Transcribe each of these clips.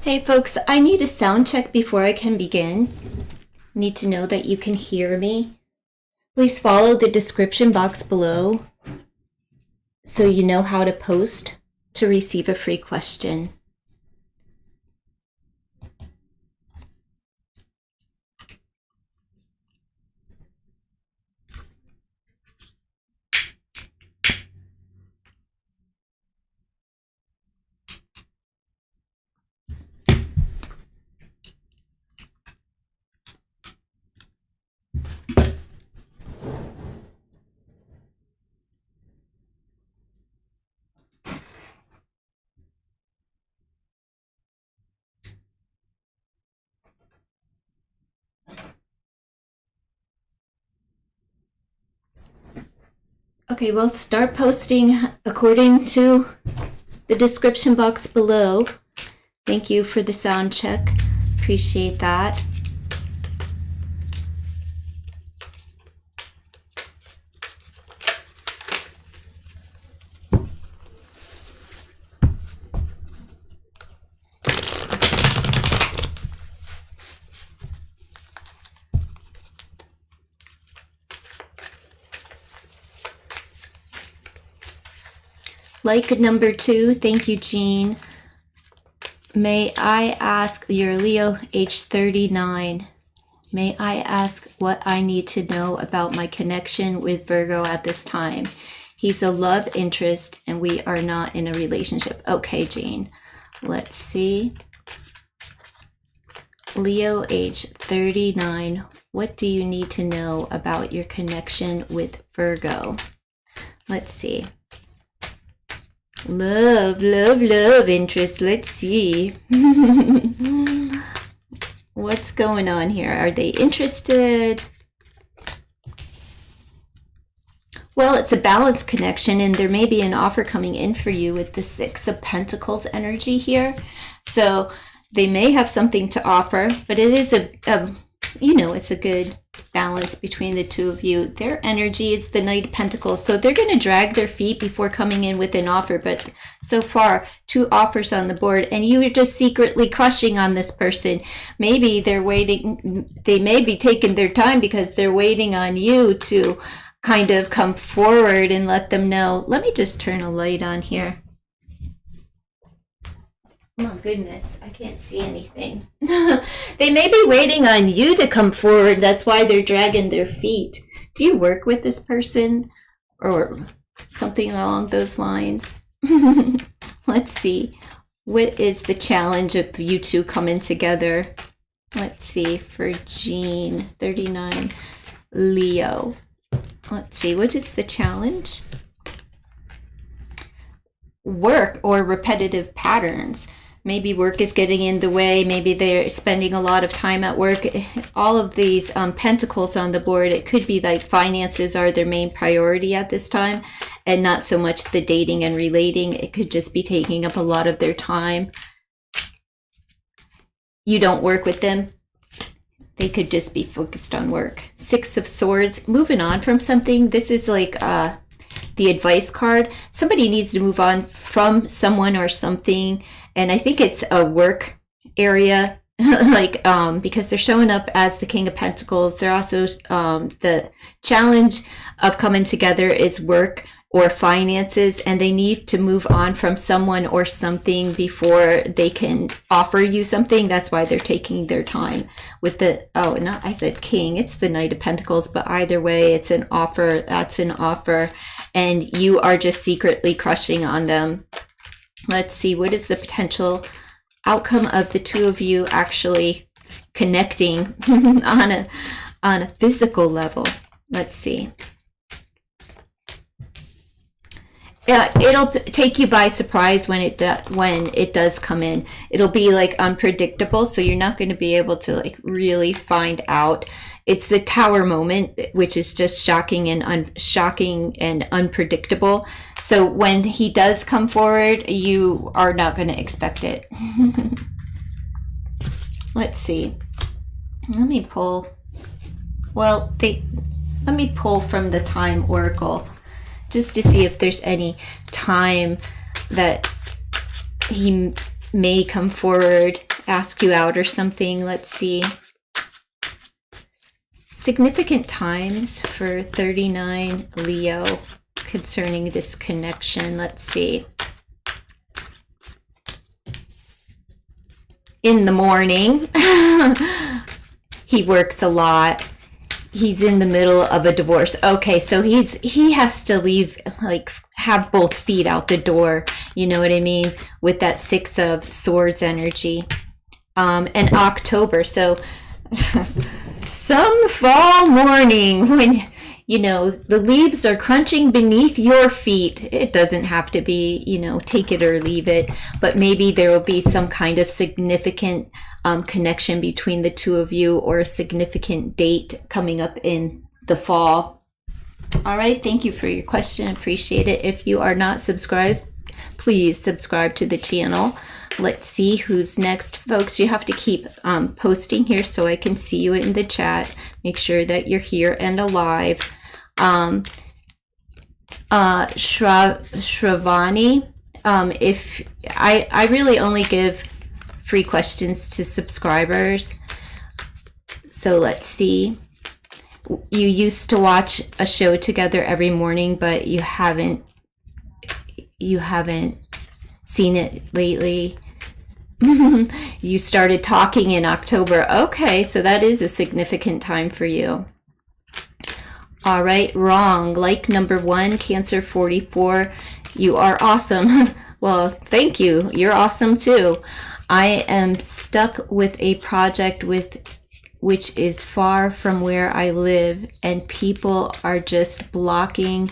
Hey folks, I need a sound check before I can begin. Need to know that you can hear me. Please follow the description box below so you know how to post to receive a free question. Okay, we'll start posting according to the description box below. Thank you for the sound check. Appreciate that. Like number 2, thank you, Jean. May I ask, you're Leo, age 39. May I ask what I need to know about my connection with Virgo at this time? He's a love interest and we are not in a relationship. Okay, Jean. Let's see. Leo, age 39. What do you need to know about your connection with Virgo? Let's see. Love interest. Let's see. What's going on here? Are they interested? Well, it's a balanced connection and there may be an offer coming in for you with the 6 of Pentacles energy here. So they may have something to offer, but it is it's a good balance between the two of you. Their energy is the Knight of Pentacles, so they're going to drag their feet before coming in with an offer. But so far, 2 offers on the board, and you are just secretly crushing on this person. Maybe they're waiting. They may be taking their time because they're waiting on you to kind of come forward and let them know. Let me just turn a light on here. Oh goodness, I can't see anything. They may be waiting on you to come forward. That's why they're dragging their feet. Do you work with this person or something along those lines? Let's see. What is the challenge of you two coming together? Let's see. For Jean, 39, Leo. Let's see. What is the challenge? Work or repetitive patterns. Maybe work is getting in the way. Maybe they're spending a lot of time at work. All of these pentacles on the board, it could be like finances are their main priority at this time and not so much the dating and relating. It could just be taking up a lot of their time. You don't work with them. They could just be focused on work. 6 of Swords, moving on from something. This is like the advice card. Somebody needs to move on from someone or something, and I think it's a work area, like because they're showing up as the King of Pentacles. They're also the challenge of coming together is work or finances, and they need to move on from someone or something before they can offer you something. That's why they're taking their time with the I said King, it's the Knight of Pentacles, but either way it's an offer. That's an offer, and you are just secretly crushing on them. Let's see, what is the potential outcome of the two of you actually connecting on a physical level? Let's see. Yeah, it'll take you by surprise when it does come in. It'll be like unpredictable, so you're not going to be able to like really find out. It's the Tower moment, which is just shocking and unpredictable. So when he does come forward, you are not going to expect it. Let's see. Let me pull. Well, let me pull from the Time Oracle, just to see if there's any time that he may come forward. ask you out or something. Let's see. Significant times for 39 Leo concerning this connection. Let's see. In the morning. He works a lot. He's in the middle of a divorce. Okay, so he has to leave, like, have both feet out the door. You know what I mean? With that Six of Swords energy. And October. So some fall morning when, you know, the leaves are crunching beneath your feet. It doesn't have to be, you know, take it or leave it, but maybe there will be some kind of significant connection between the two of you, or a significant date coming up in the fall. All right, thank you for your question. Appreciate it. If you are not subscribed, please subscribe to the channel. Let's see who's next, folks. You have to keep posting here so I can see you in the chat. Make sure that you're here and alive. Shravani, if I really only give free questions to subscribers. So let's see. You used to watch a show together every morning, but you haven't seen it lately. You started talking in October. Okay, so that is a significant time for you. All right, wrong. Like number 1, Cancer 44. You are awesome. Well, thank you. You're awesome too. I am stuck with a project which is far from where I live, and people are just blocking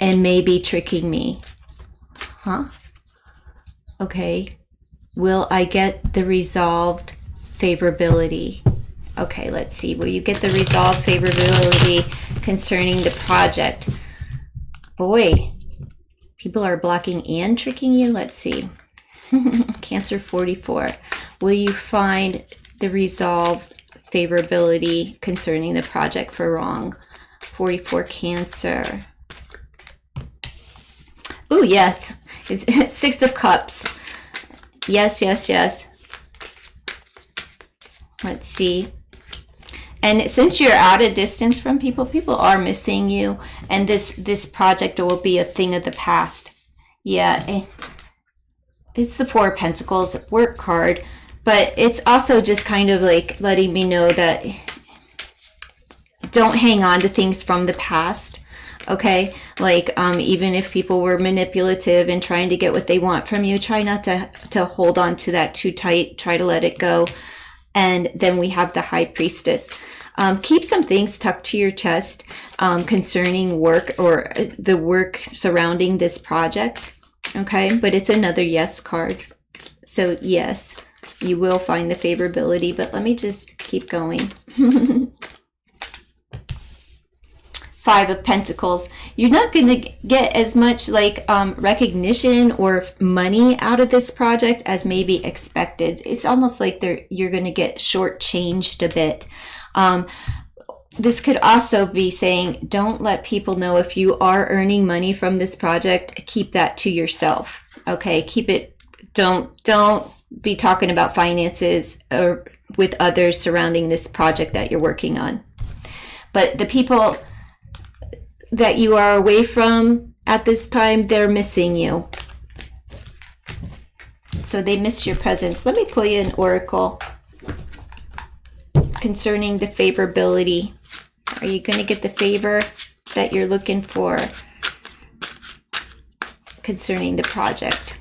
and maybe tricking me. Huh? Okay. Will I get the resolved favorability? Okay, let's see. Will you get the resolved favorability concerning the project? Boy, people are blocking and tricking you. Let's see. Cancer 44. Will you find the resolved favorability concerning the project for wrong? 44 Cancer. Oh, yes. It's 6 of Cups. Yes, yes, yes. Let's see. And since you're at a distance from people, people are missing you. And this project will be a thing of the past. Yeah. It's the 4 of Pentacles, work card. But it's also just kind of like letting me know that don't hang on to things from the past. Okay, like even if people were manipulative and trying to get what they want from you, try not to hold on to that too tight. Try to let it go. And then we have the High Priestess. Keep some things tucked to your chest concerning work or the work surrounding this project. Okay, but it's another yes card. So yes, you will find the favorability, but let me just keep going. 5 of Pentacles. You're not going to get as much like recognition or money out of this project as maybe expected. It's almost like you're going to get shortchanged a bit. This could also be saying, don't let people know if you are earning money from this project. Keep that to yourself. Okay, keep it. Don't be talking about finances or with others surrounding this project that you're working on. But the people that you are away from at this time, they're missing you. So they miss your presence. Let me pull you an oracle concerning the favorability. Are you going to get the favor that you're looking for concerning the project?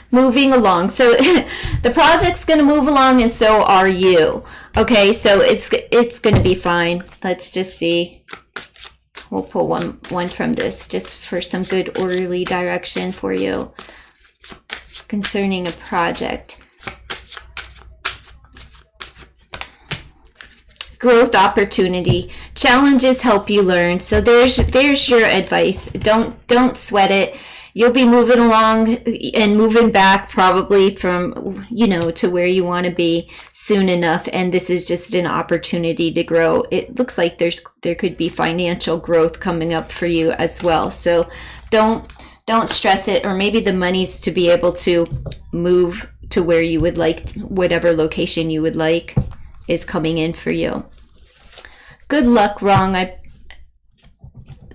Moving along. So the project's going to move along, and so are you. Okay, so it's going to be fine. Let's just see. We'll pull one from this just for some good orderly direction for you concerning a project. Growth opportunity. Challenges help you learn. So there's your advice. Don't sweat it. You'll be moving along and moving back probably from, to where you want to be soon enough. And this is just an opportunity to grow. It looks like there could be financial growth coming up for you as well. So don't Don't stress it, or maybe the money's to be able to move to where you would like, whatever location you would like is coming in for you. Good luck, Wrong.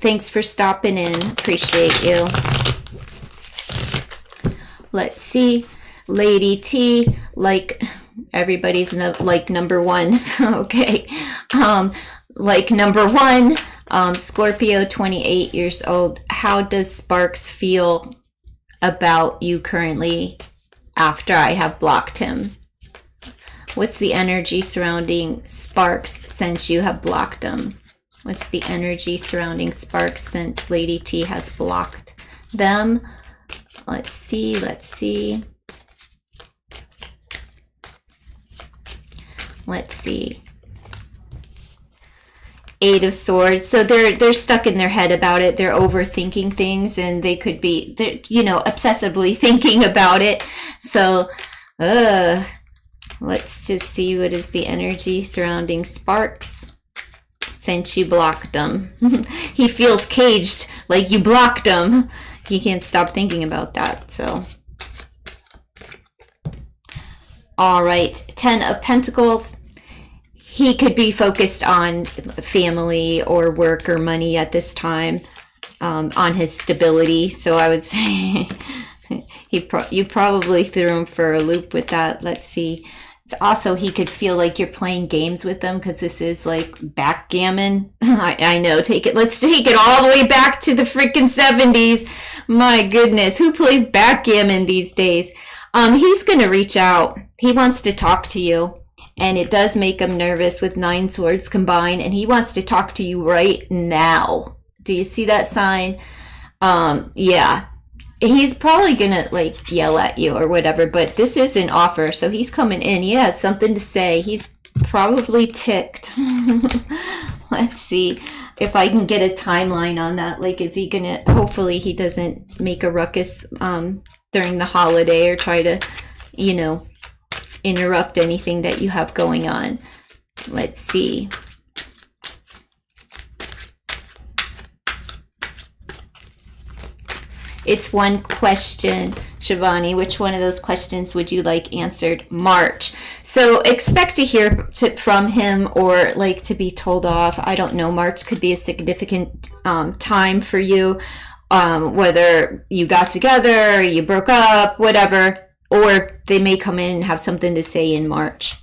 Thanks for stopping in. Appreciate you. Let's see. Lady T, like everybody's like number one. Okay. Like number one, Scorpio, 28 years old. How does Sparks feel about you currently after I have blocked him? What's the energy surrounding Sparks since you have blocked him? What's the energy surrounding Sparks since Lady T has blocked them? Let's see, let's see. Let's see. Eight of Swords. So they're stuck in their head about it. They're overthinking things, and they could be, obsessively thinking about it. So, let's just see what is the energy surrounding Sparks since you blocked him. He feels caged, like you blocked him. He can't stop thinking about that. So, all right, 10 of Pentacles. He could be focused on family or work or money at this time, on his stability. So I would say you probably threw him for a loop with that. Let's see. It's also, he could feel like you're playing games with them, because this is like backgammon. I know. Let's take it all the way back to the freaking 70s. My goodness, who plays backgammon these days? He's going to reach out. He wants to talk to you. And it does make him nervous with 9 swords combined. And he wants to talk to you right now. Do you see that sign? Yeah. He's probably going to like yell at you or whatever. But this is an offer. So he's coming in. He has something to say. He's probably ticked. Let's see if I can get a timeline on that. Like, is he going to... Hopefully he doesn't make a ruckus during the holiday or try to, interrupt anything that you have going on. Let's see. It's one question, Shivani. Which one of those questions would you like answered? March. So expect to hear from him, or like to be told off. I don't know. March could be a significant time for you. Whether you got together, you broke up, whatever. Or they may come in and have something to say in March.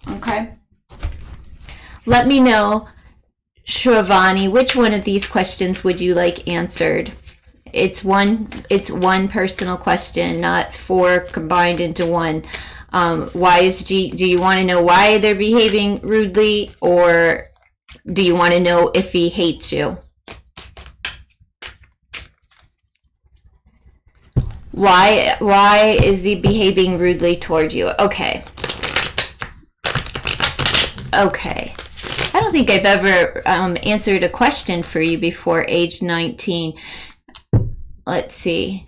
Okay. Let me know, Shravani, which one of these questions would you like answered? It's one personal question, not 4 combined into one. Why is G? Do you want to know why they're behaving rudely, or do you want to know if he hates you? Why is he behaving rudely toward you? Okay. Okay. I don't think I've ever answered a question for you before age 19. Let's see.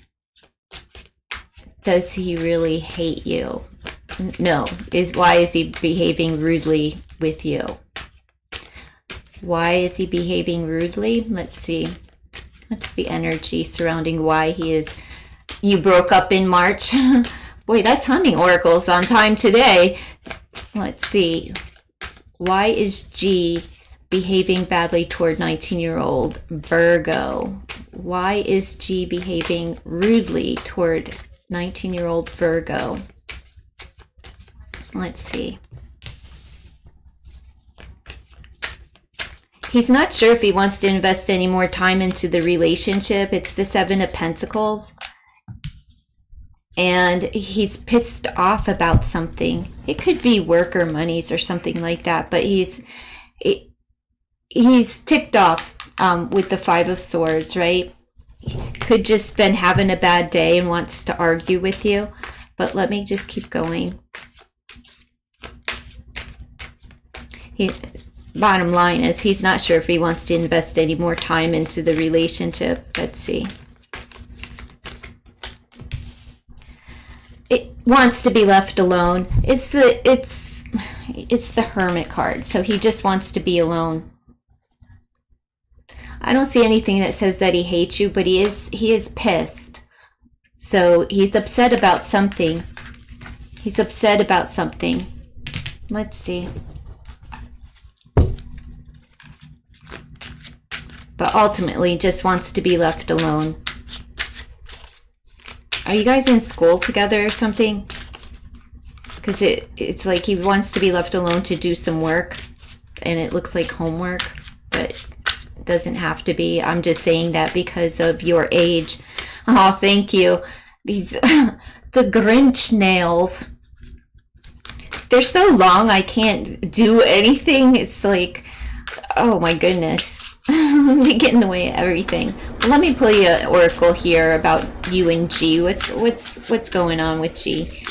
Does he really hate you? No. Why is he behaving rudely with you? Why is he behaving rudely? Let's see. What's the energy surrounding why he is... You broke up in March. Boy, that timing oracle's on time today. Let's see. Why is G behaving badly toward 19-year-old Virgo? Why is G behaving rudely toward 19-year-old Virgo? Let's see. He's not sure if he wants to invest any more time into the relationship. It's the 7 of Pentacles. And he's pissed off about something. It could be work or monies or something like that. But he's ticked off with the 5 of Swords, right? Could just been having a bad day and wants to argue with you. But let me just keep going. Bottom line is he's not sure if he wants to invest any more time into the relationship. Let's see. It wants to be left alone. It's the Hermit card, so he just wants to be alone. I don't see anything that says that he hates you, but he is pissed. So he's upset about something. He's upset about something. Let's see. But ultimately just wants to be left alone. Are you guys in school together or something? Because it's like he wants to be left alone to do some work. And it looks like homework. But it doesn't have to be. I'm just saying that because of your age. Oh, thank you. These, the Grinch nails. They're so long I can't do anything. It's like, oh my goodness. They get in the way of everything. Let me pull you an oracle here about you and G. What's going on with G?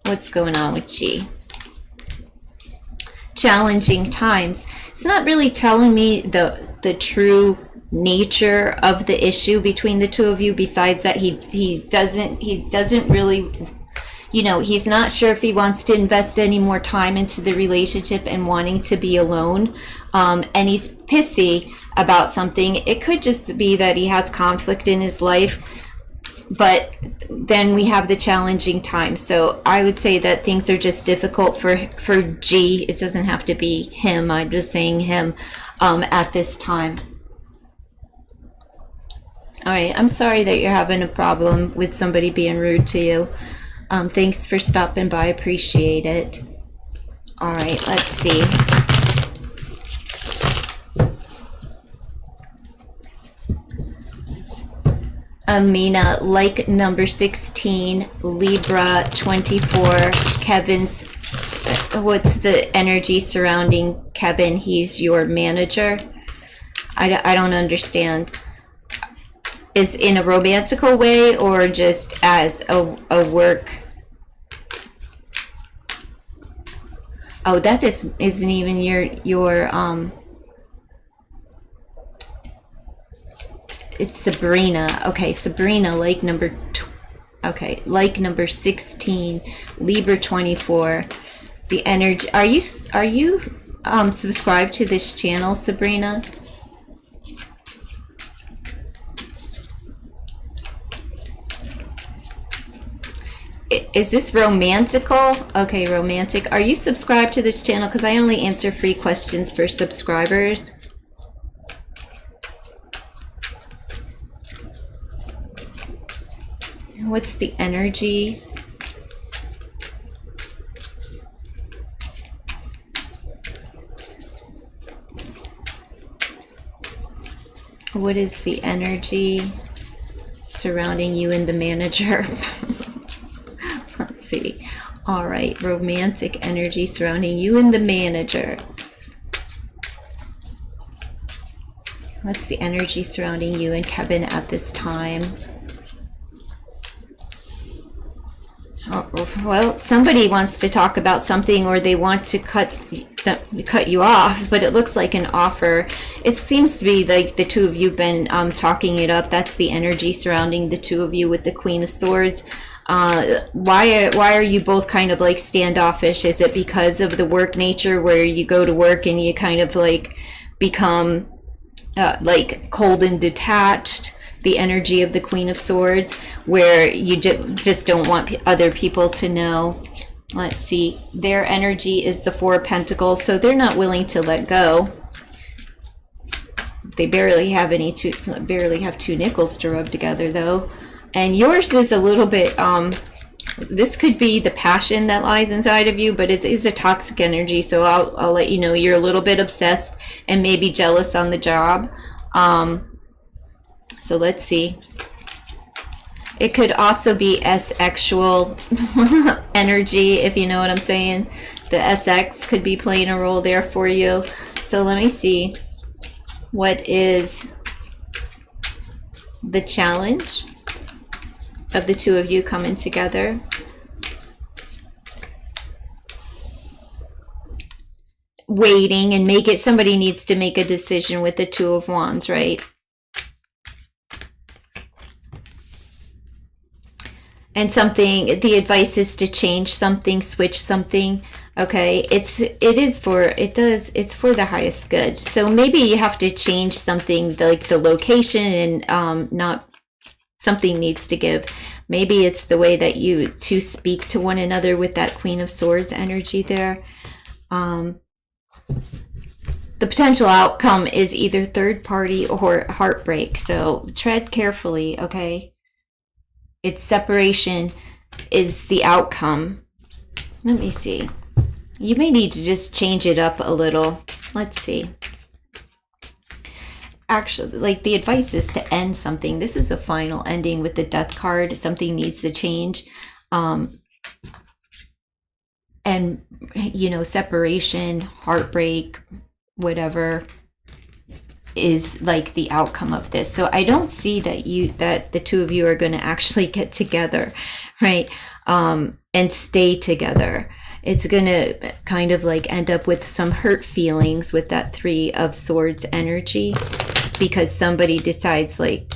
What's going on with G? Challenging times. It's not really telling me the true nature of the issue between the two of you, besides that he doesn't really, you know, he's not sure if he wants to invest any more time into the relationship and wanting to be alone. And he's pissy about something. It could just be that he has conflict in his life, but then we have the challenging times. So I would say that things are just difficult for G. It doesn't have to be him. I'm just saying him at this time. All right, I'm sorry that you're having a problem with somebody being rude to you. Thanks for stopping by. Appreciate it. All right, let's see. Amina, like number 16, Libra 24, Kevin's, what's the energy surrounding Kevin? He's your manager. I don't understand. Is in a romantical way or just as a work? Oh, that isn't even your it's Sabrina. Okay, Sabrina, like number like number 16, Libra 24. The energy. Are you subscribed to this channel, Sabrina? Is this romantical? Okay, romantic. Are you subscribed to this channel? Because I only answer free questions for subscribers. What's the energy? What is the energy surrounding you and the manager? Let's see. All right, romantic energy surrounding you and the manager. What's the energy surrounding you and Kevin at this time? Well, somebody wants to talk about something, or they want to cut you off, but it looks like an offer. It seems to be like the two of you have been talking it up. That's the energy surrounding the two of you with the Queen of Swords. Why are you both kind of like standoffish? Is it because of the work nature, where you go to work and you kind of like become like cold and detached? The energy of the Queen of Swords, where you just don't want other people to know. Let's see. Their energy is the Four of Pentacles, so they're not willing to let go. They barely have two nickels to rub together, though. And yours is a little bit, this could be the passion that lies inside of you, but it is a toxic energy, so I'll let you know you're a little bit obsessed and maybe jealous on the job. So let's see. It could also be S-sexual energy, if you know what I'm saying. The SX could be playing a role there for you. So let me see. What is the challenge of the two of you coming together? Waiting and somebody needs to make a decision with the Two of Wands, right? And something, the advice is to change something, switch something. Okay, it's for the highest good. So maybe you have to change something like the location, and not something needs to give. Maybe it's the way that you two speak to one another with that Queen of Swords energy there. The potential outcome is either third party or heartbreak. So tread carefully, okay? It's separation is the outcome. Let me see. You may need to just change it up a little. Let's see. Actually, like, the advice is to end something. This is a final ending with the Death card. Something needs to change. And, you know, separation, heartbreak, whatever is like the outcome of this. So I don't see that the two of you are going to actually get together, right? And stay together. It's going to kind of like end up with some hurt feelings with that Three of Swords energy, because somebody decides, like,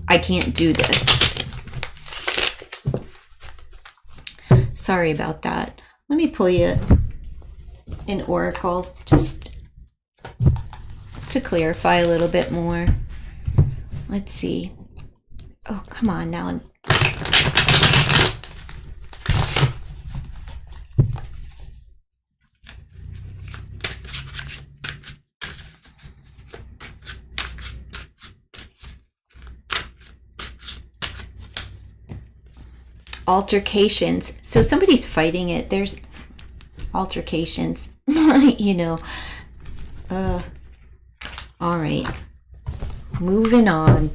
I can't do this. Sorry about that. Let me pull you an oracle just to clarify a little bit more. Let's see. Oh, come on now. Altercations. So somebody's fighting it. There's altercations. You know. All right. Moving on.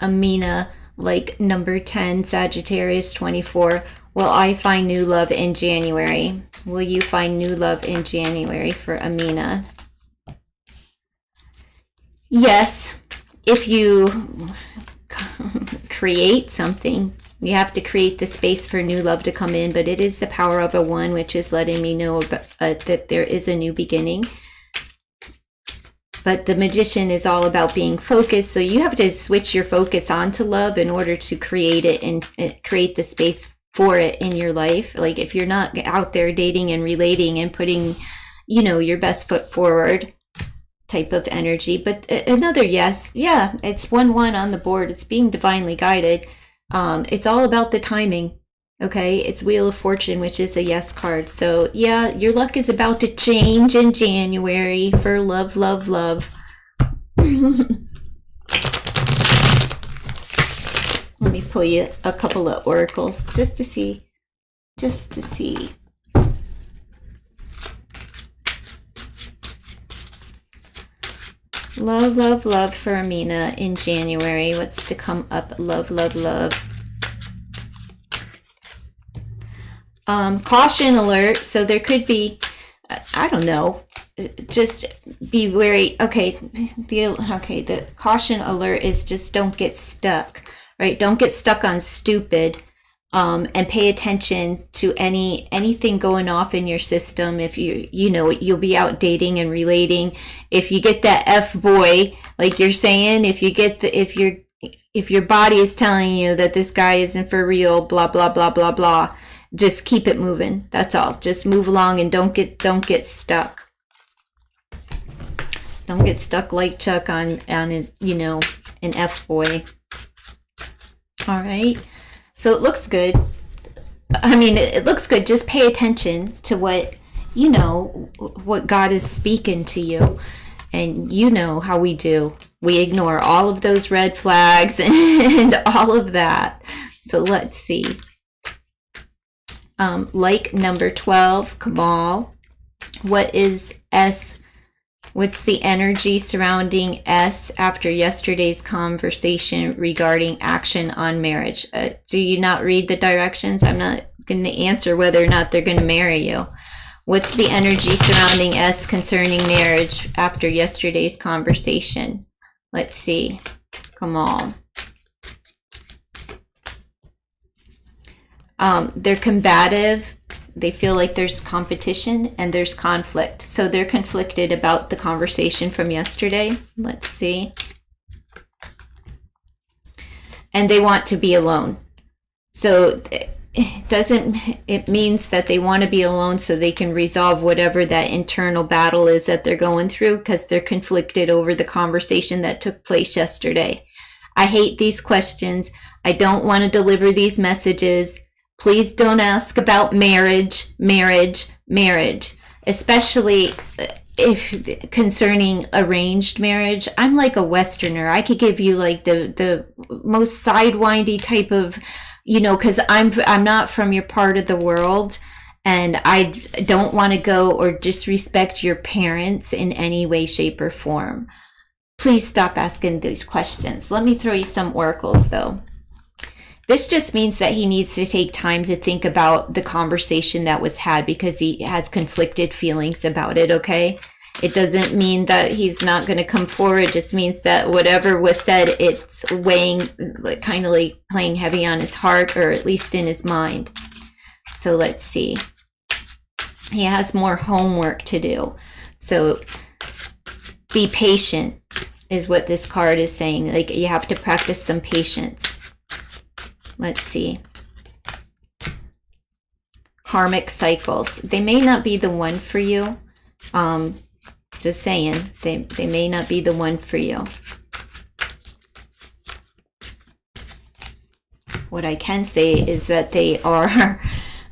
Amina, like number 10, Sagittarius 24. Will I find new love in January? Will you find new love in January for Amina? Yes, if you create something. You have to create the space for new love to come in, but it is the power of a 1, which is letting me know about, that there is a new beginning. But the Magician is all about being focused, so you have to switch your focus onto love in order to create it and create the space for it in your life. Like, if you're not out there dating and relating and putting, you know, your best foot forward type of energy. But another yes, yeah, it's 1-1 on the board. It's being divinely guided. It's all about the timing. Okay, it's Wheel of Fortune, which is a yes card. So yeah, your luck is about to change in January for love, love, love. Let me pull you a couple of oracles just to see. Love, love, love for Amina in January. What's to come up? Love, love, love. Caution alert. So there could be, I don't know, just be wary. Okay, the caution alert is just don't get stuck, right? Don't get stuck on stupid. And pay attention to anything going off in your system. If you know, you'll be out dating and relating. If you get that F boy, like you're saying, if your body is telling you that this guy isn't for real, blah blah blah blah blah, just keep it moving. That's all. Just move along and don't get stuck. Don't get stuck like Chuck on you know, an F boy. All right. So it looks good. I mean, it looks good. Just pay attention to what, you know, what God is speaking to you. And you know how we do. We ignore all of those red flags and all of that. So let's see. Like number 12, Kamal. What is S? What's the energy surrounding S after yesterday's conversation regarding action on marriage? Do you not read the directions? I'm not going to answer whether or not they're going to marry you. What's the energy surrounding S concerning marriage after yesterday's conversation? Let's see. Come on. They're combative. they feel like there's competition and there's conflict. So they're conflicted about the conversation from yesterday. Let's see. And they want to be alone. So it means that they want to be alone so they can resolve whatever that internal battle is that they're going through, because they're conflicted over the conversation that took place yesterday. I hate these questions. I don't want to deliver these messages. Please don't ask about marriage, especially if concerning arranged marriage. I'm like a Westerner. I could give you like the most sidewindy type of, because I'm not from your part of the world, and I don't want to go or disrespect your parents in any way, shape, or form. Please stop asking these questions. Let me throw you some oracles though. This just means that he needs to take time to think about the conversation that was had, because he has conflicted feelings about it, okay? It doesn't mean that he's not going to come forward. It just means that whatever was said, it's weighing, kind of like playing heavy on his heart, or at least in his mind. So let's see. He has more homework to do. So be patient is what this card is saying. Like, you have to practice some patience. Let's see. Karmic cycles. They may not be the one for you. Just saying, they may not be the one for you. What I can say is that they are,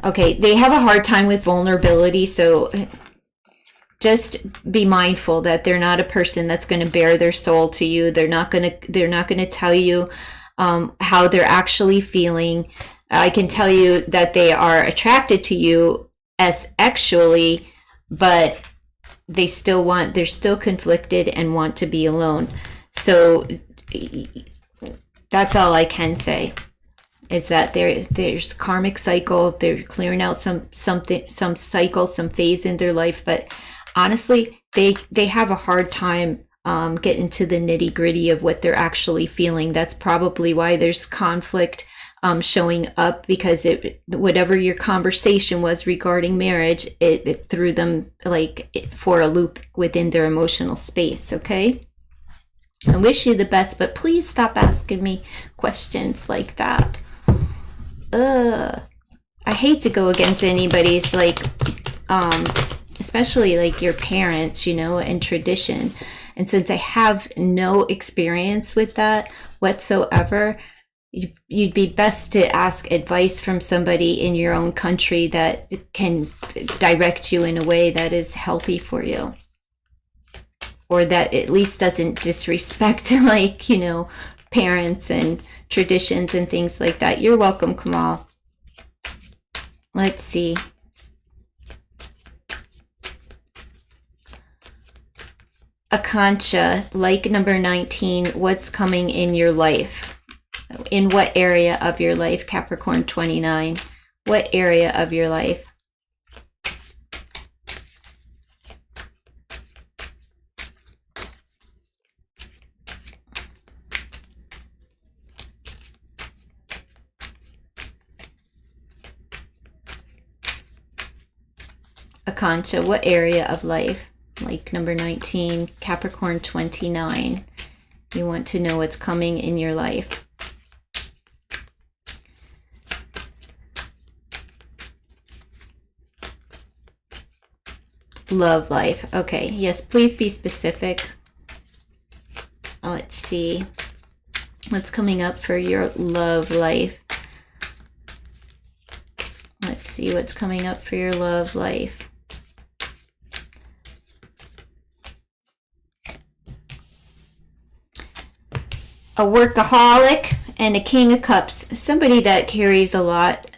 okay, they have a hard time with vulnerability, so just be mindful that they're not a person that's going to bare their soul to you. They're not going to tell you how they're actually feeling. I can tell you that they are attracted to you as sexually, but they're still conflicted and want to be alone. So that's all I can say, is that there's karmic cycle. They're clearing out some cycle, some phase in their life, but honestly, they have a hard time getting to the nitty gritty of what they're actually feeling. That's probably why there's conflict showing up, because whatever your conversation was regarding marriage, it threw them for a loop within their emotional space. Okay, I wish you the best, but please stop asking me questions like that. I hate to go against anybody's especially like your parents, and tradition. And since I have no experience with that whatsoever, you'd be best to ask advice from somebody in your own country that can direct you in a way that is healthy for you, or that at least doesn't disrespect parents and traditions and things like that. You're welcome, Kamal. Let's see. Akanksha, like number 19, what's coming in your life? In what area of your life, Capricorn 29? What area of your life? Akanksha, what area of life? Like number 19, Capricorn 29. You want to know what's coming in your life. Love life. Okay, yes, please be specific. Let's see. What's coming up for your love life? Let's see what's coming up for your love life. A workaholic and a King of Cups. Somebody that carries a lot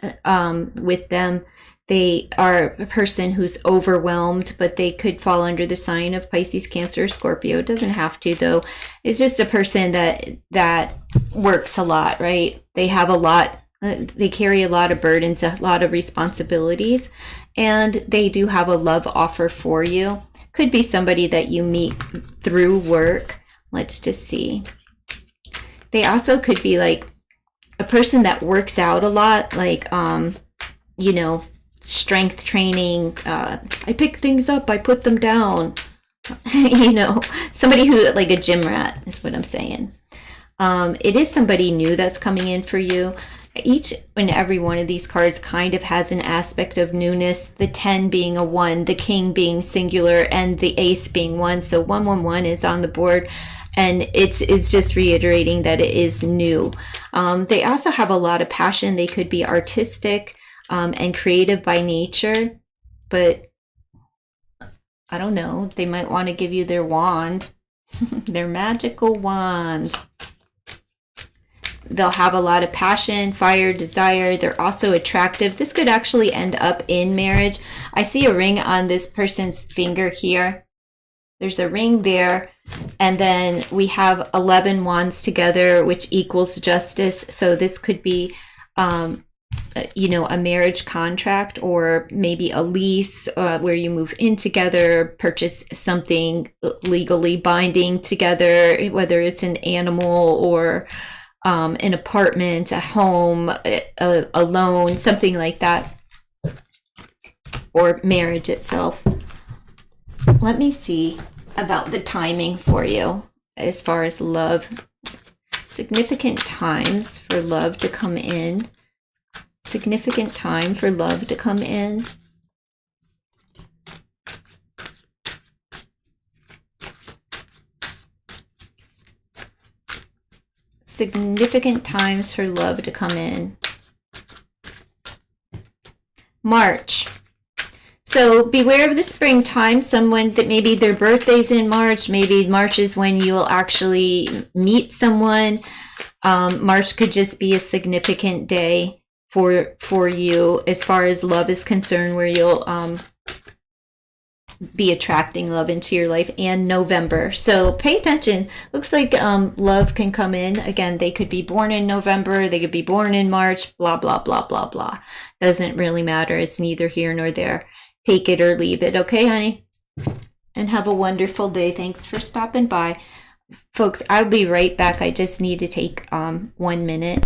with them. They are a person who's overwhelmed, but they could fall under the sign of Pisces, Cancer, or Scorpio. It doesn't have to, though. It's just a person that works a lot, right? They have a lot. They carry a lot of burdens, a lot of responsibilities, and they do have a love offer for you. Could be somebody that you meet through work. Let's just see. They also could be like a person that works out a lot, like, strength training. I pick things up, I put them down. You know, somebody who, like a gym rat is what I'm saying. It is somebody new that's coming in for you. Each and every one of these cards kind of has an aspect of newness. The 10 being a 1, the king being singular, and the ace being 1. So 111 is on the board, and it's just reiterating that it is new. They also have a lot of passion. They could be artistic and creative by nature, but I don't know. They might want to give you their wand, their magical wand. They'll have a lot of passion, fire, desire. They're also attractive. This could actually end up in marriage. I see a ring on this person's finger here. There's a ring there. And then we have 11 wands together, which equals justice. So this could be, you know, a marriage contract, or maybe a lease where you move in together, purchase something legally binding together, whether it's an animal or an apartment, a home, a loan, something like that, or marriage itself. Let me see about the timing for you as far as love. Significant times for love to come in. Significant time for love to come in. Significant times for love to come in. March. So beware of the springtime. Someone that maybe their birthday's in March. Maybe March is when you'll actually meet someone. March could just be a significant day for you as far as love is concerned, where you'll be attracting love into your life. And November. So pay attention. Looks like love can come in. Again, they could be born in November. They could be born in March. Blah, blah, blah, blah, blah. Doesn't really matter. It's neither here nor there. Take it or leave it. Okay, honey? And have a wonderful day. Thanks for stopping by. Folks, I'll be right back. I just need to take 1 minute.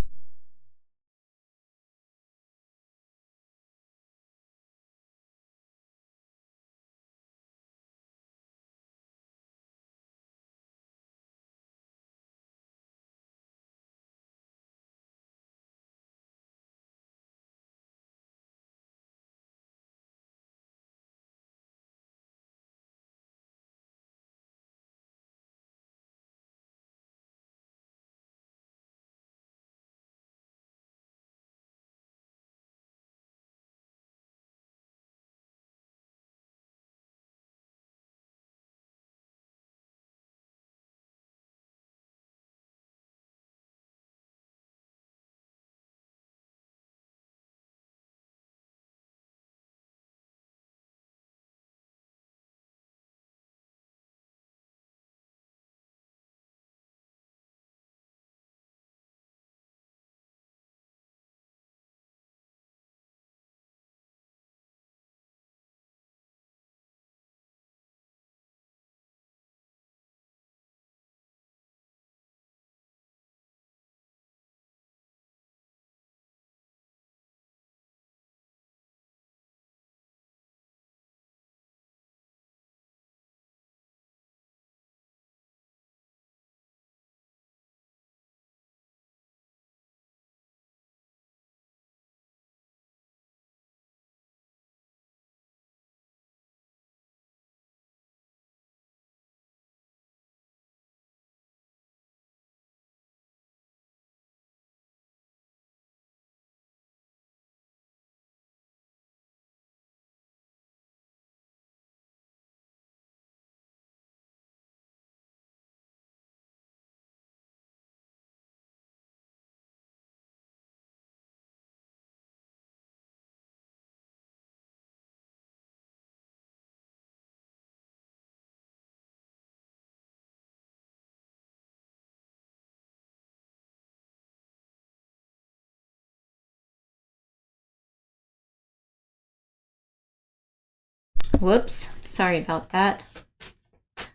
Whoops, sorry about that.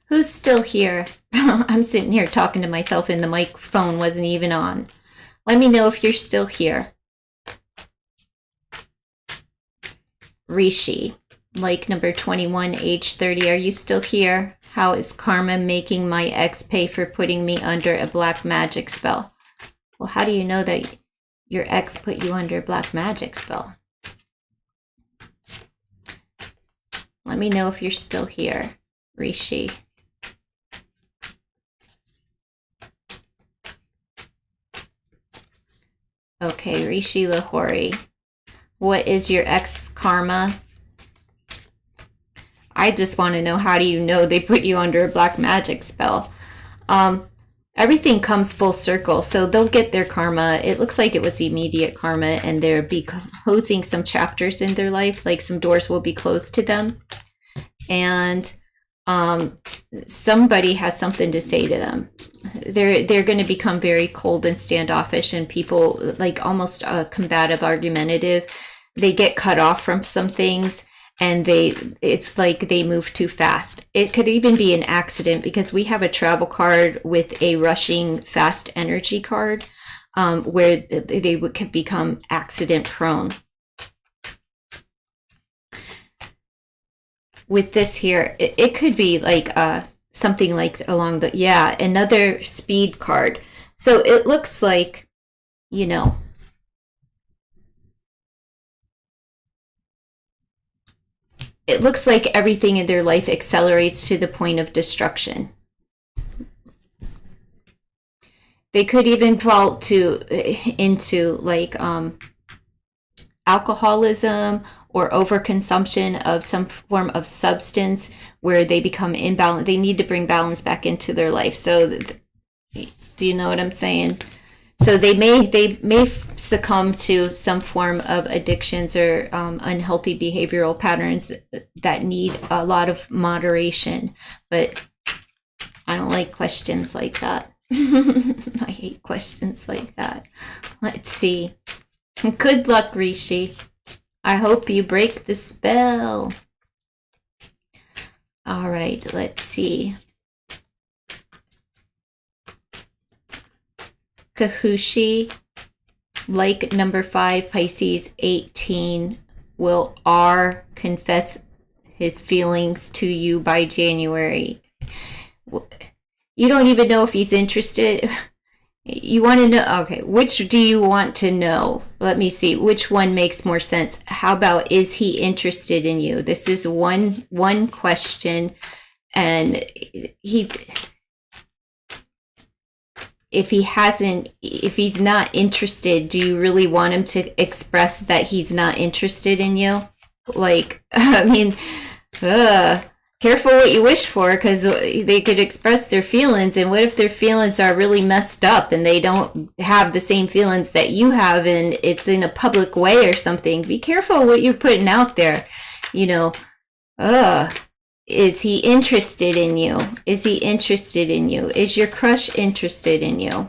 Who's still here? I'm sitting here talking to myself and the microphone wasn't even on. Let me know if you're still here. Rishi, like number 21, age 30. Are you still here? How is karma making my ex pay for putting me under a black magic spell? Well, how do you know that your ex put you under a black magic spell? Let me know if you're still here, Rishi. Okay, Rishi Lahori. What is your ex karma? I just want to know, how do you know they put you under a black magic spell? Everything comes full circle, so they'll get their karma. It looks like it was immediate karma, and they'll be closing some chapters in their life, like some doors will be closed to them. And somebody has something to say to them. They're going to become very cold and standoffish, and people like almost combative, argumentative. They get cut off from some things, and it's like they move too fast. It could even be an accident, because we have a travel card with a rushing fast energy card, where they could become accident prone. With this here, it could be like something like along the, yeah, another speed card. So it looks like, you know, it looks like everything in their life accelerates to the point of destruction. They could even fall into like alcoholism or overconsumption of some form of substance, where they become imbalanced. They need to bring balance back into their life. So do you know what I'm saying? So they may succumb to some form of addictions or unhealthy behavioral patterns that need a lot of moderation. But I don't like questions like that. I hate questions like that. Let's see. Good luck, Rishi. I hope you break the spell. All right, let's see. Kahushi, like number 5, Pisces 18, will R confess his feelings to you by January. You don't even know if he's interested. You want to know, okay, which do you want to know? Let me see, which one makes more sense? How about, is he interested in you? This is one question, and if he's not interested, do you really want him to express that he's not interested in you? Like, I mean, careful what you wish for, because they could express their feelings, and what if their feelings are really messed up and they don't have the same feelings that you have, and it's in a public way or something? Be careful what you're putting out there. You know, is he interested in you? Is he interested in you? Is your crush interested in you?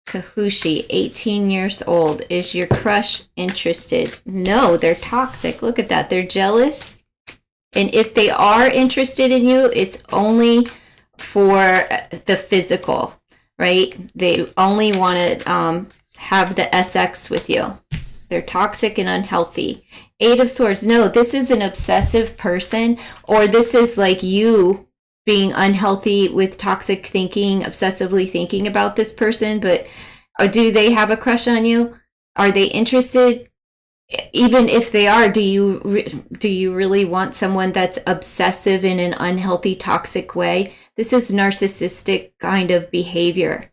Kahushi, 18 years old. Is your crush interested? No, they're toxic. Look at that. They're jealous. And if they are interested in you, it's only for the physical, right? They only want to have the SX with you. They're toxic and unhealthy. 8 of Swords. No, this is an obsessive person, or this is like you being unhealthy with toxic thinking, obsessively thinking about this person. But do they have a crush on you? Are they interested? Even if they are, do you really want someone that's obsessive in an unhealthy, toxic way? This is narcissistic kind of behavior.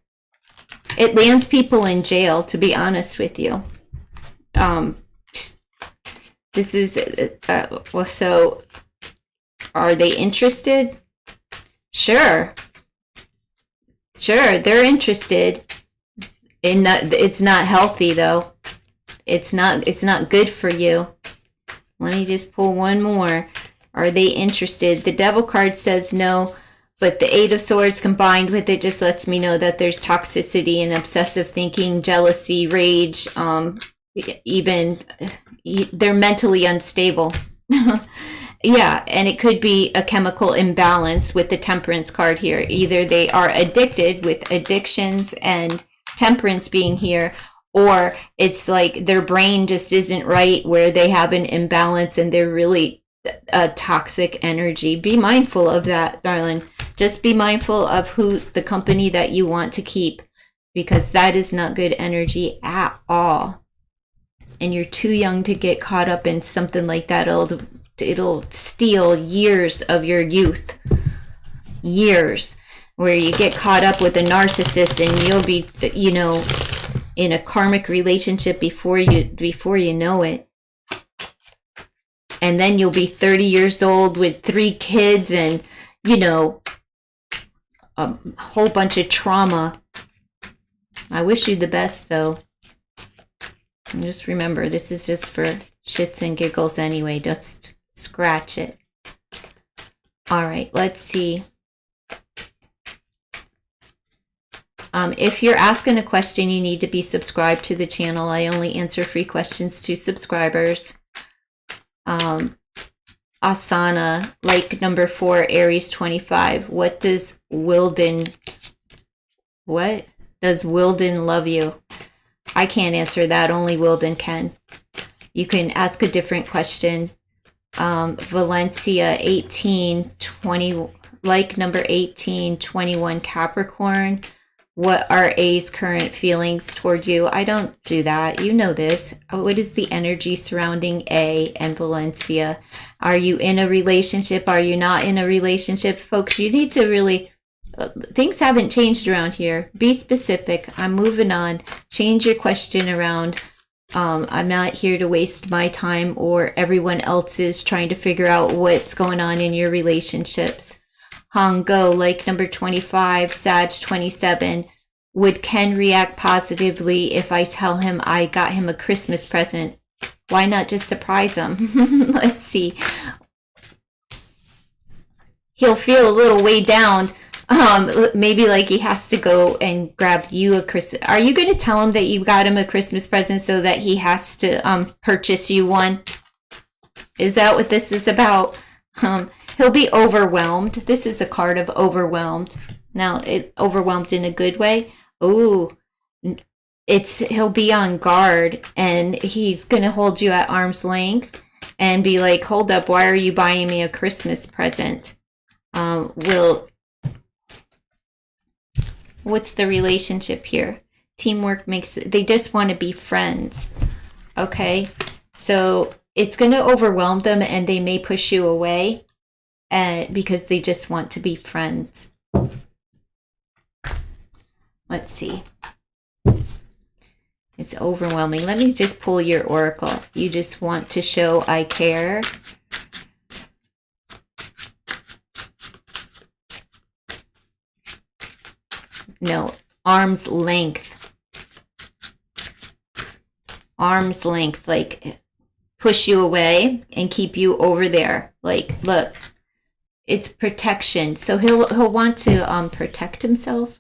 It lands people in jail, to be honest with you. This is well, so are they interested? Sure, they're interested. It's not healthy though. It's not good for you. Let me just pull one more. Are they interested? The Devil card says no, but the 8 of Swords combined with it just lets me know that there's toxicity and obsessive thinking, jealousy, rage, even they're mentally unstable. Yeah, and it could be a chemical imbalance with the Temperance card here. Either they are addicted, with addictions and Temperance being here, or it's like their brain just isn't right, where they have an imbalance and they're really a toxic energy. Be mindful of that, darling. Just be mindful of who the company that you want to keep, because that is not good energy at all. And you're too young to get caught up in something like that. It'll steal years of your youth. Years where you get caught up with a narcissist and you'll be, you know, in a karmic relationship before you know it. And then you'll be 30 years old with 3 kids and, you know, a whole bunch of trauma. I wish you the best, though. And just remember, this is just for shits and giggles anyway. Just scratch it. All right, let's see. If you're asking a question, you need to be subscribed to the channel. I only answer free questions to subscribers. Asana, like number 4, Aries 25. What does Wilden love you? I can't answer that. Only Wilden can. You can ask a different question. Valencia 1820, like number 1821, Capricorn. What are A's current feelings toward you? I don't do that. You know this. What is the energy surrounding A and Valencia? Are you in a relationship? Are you not in a relationship? Folks, you need to really... things haven't changed around here. Be specific. I'm moving on. Change your question around. I'm not here to waste my time or everyone else's trying to figure out what's going on in your relationships. Hong Go, like number 25, Sag 27. Would Ken react positively if I tell him I got him a Christmas present? Why not just surprise him? Let's see. He'll feel a little way down. Maybe like he has to go and grab you a Christmas. Are you going to tell him that you got him a Christmas present so that he has to purchase you one? Is that what this is about? He'll be overwhelmed. This is a card of overwhelmed. Now, overwhelmed in a good way. Ooh, he'll be on guard, and he's gonna hold you at arm's length and be like, "Hold up, why are you buying me a Christmas present?" What's the relationship here? Teamwork makes it. They just want to be friends. Okay, so it's gonna overwhelm them, and they may push you away. Because they just want to be friends. Let's see. It's overwhelming. Let me just pull your oracle. You just want to show I care. No, arm's length. Arm's length, like push you away and keep you over there. Like, look. It's protection. So he'll want to protect himself.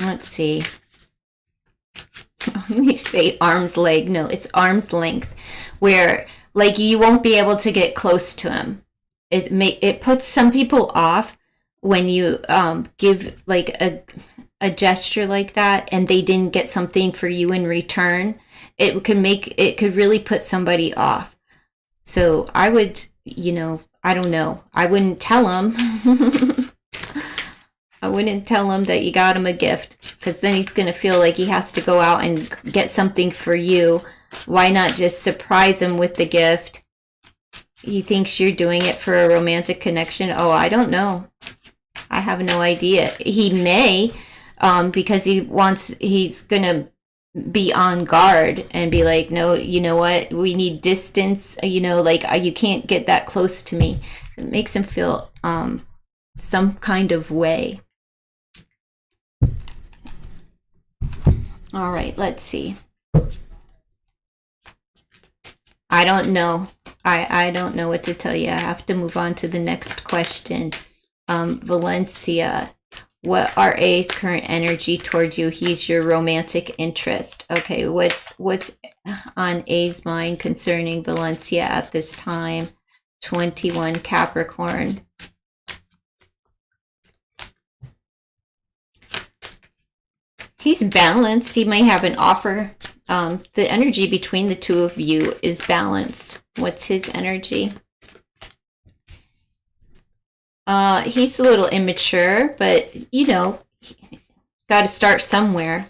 Let's see. Let me say arm's leg. No, it's arm's length, where like you won't be able to get close to him. It puts some people off when you give like a gesture like that and they didn't get something for you in return. It could really put somebody off. So I would, I don't know. I wouldn't tell him. I wouldn't tell him that you got him a gift, because then he's going to feel like he has to go out and get something for you. Why not just surprise him with the gift? He thinks you're doing it for a romantic connection. Oh, I don't know. I have no idea. He may, because he's going to be on guard and be like, no, you know what, we need distance, you can't get that close to me. It makes him feel some kind of way. All right, let's see. I don't know. I don't know what to tell you. I have to move on to the next question. Valencia, what are A's current energy towards you? He's your romantic interest. Okay, what's on A's mind concerning Valencia at this time? 21, Capricorn. He's balanced. He might have an offer. The energy between the two of you is balanced. What's his energy? He's a little immature, but you know, got to start somewhere.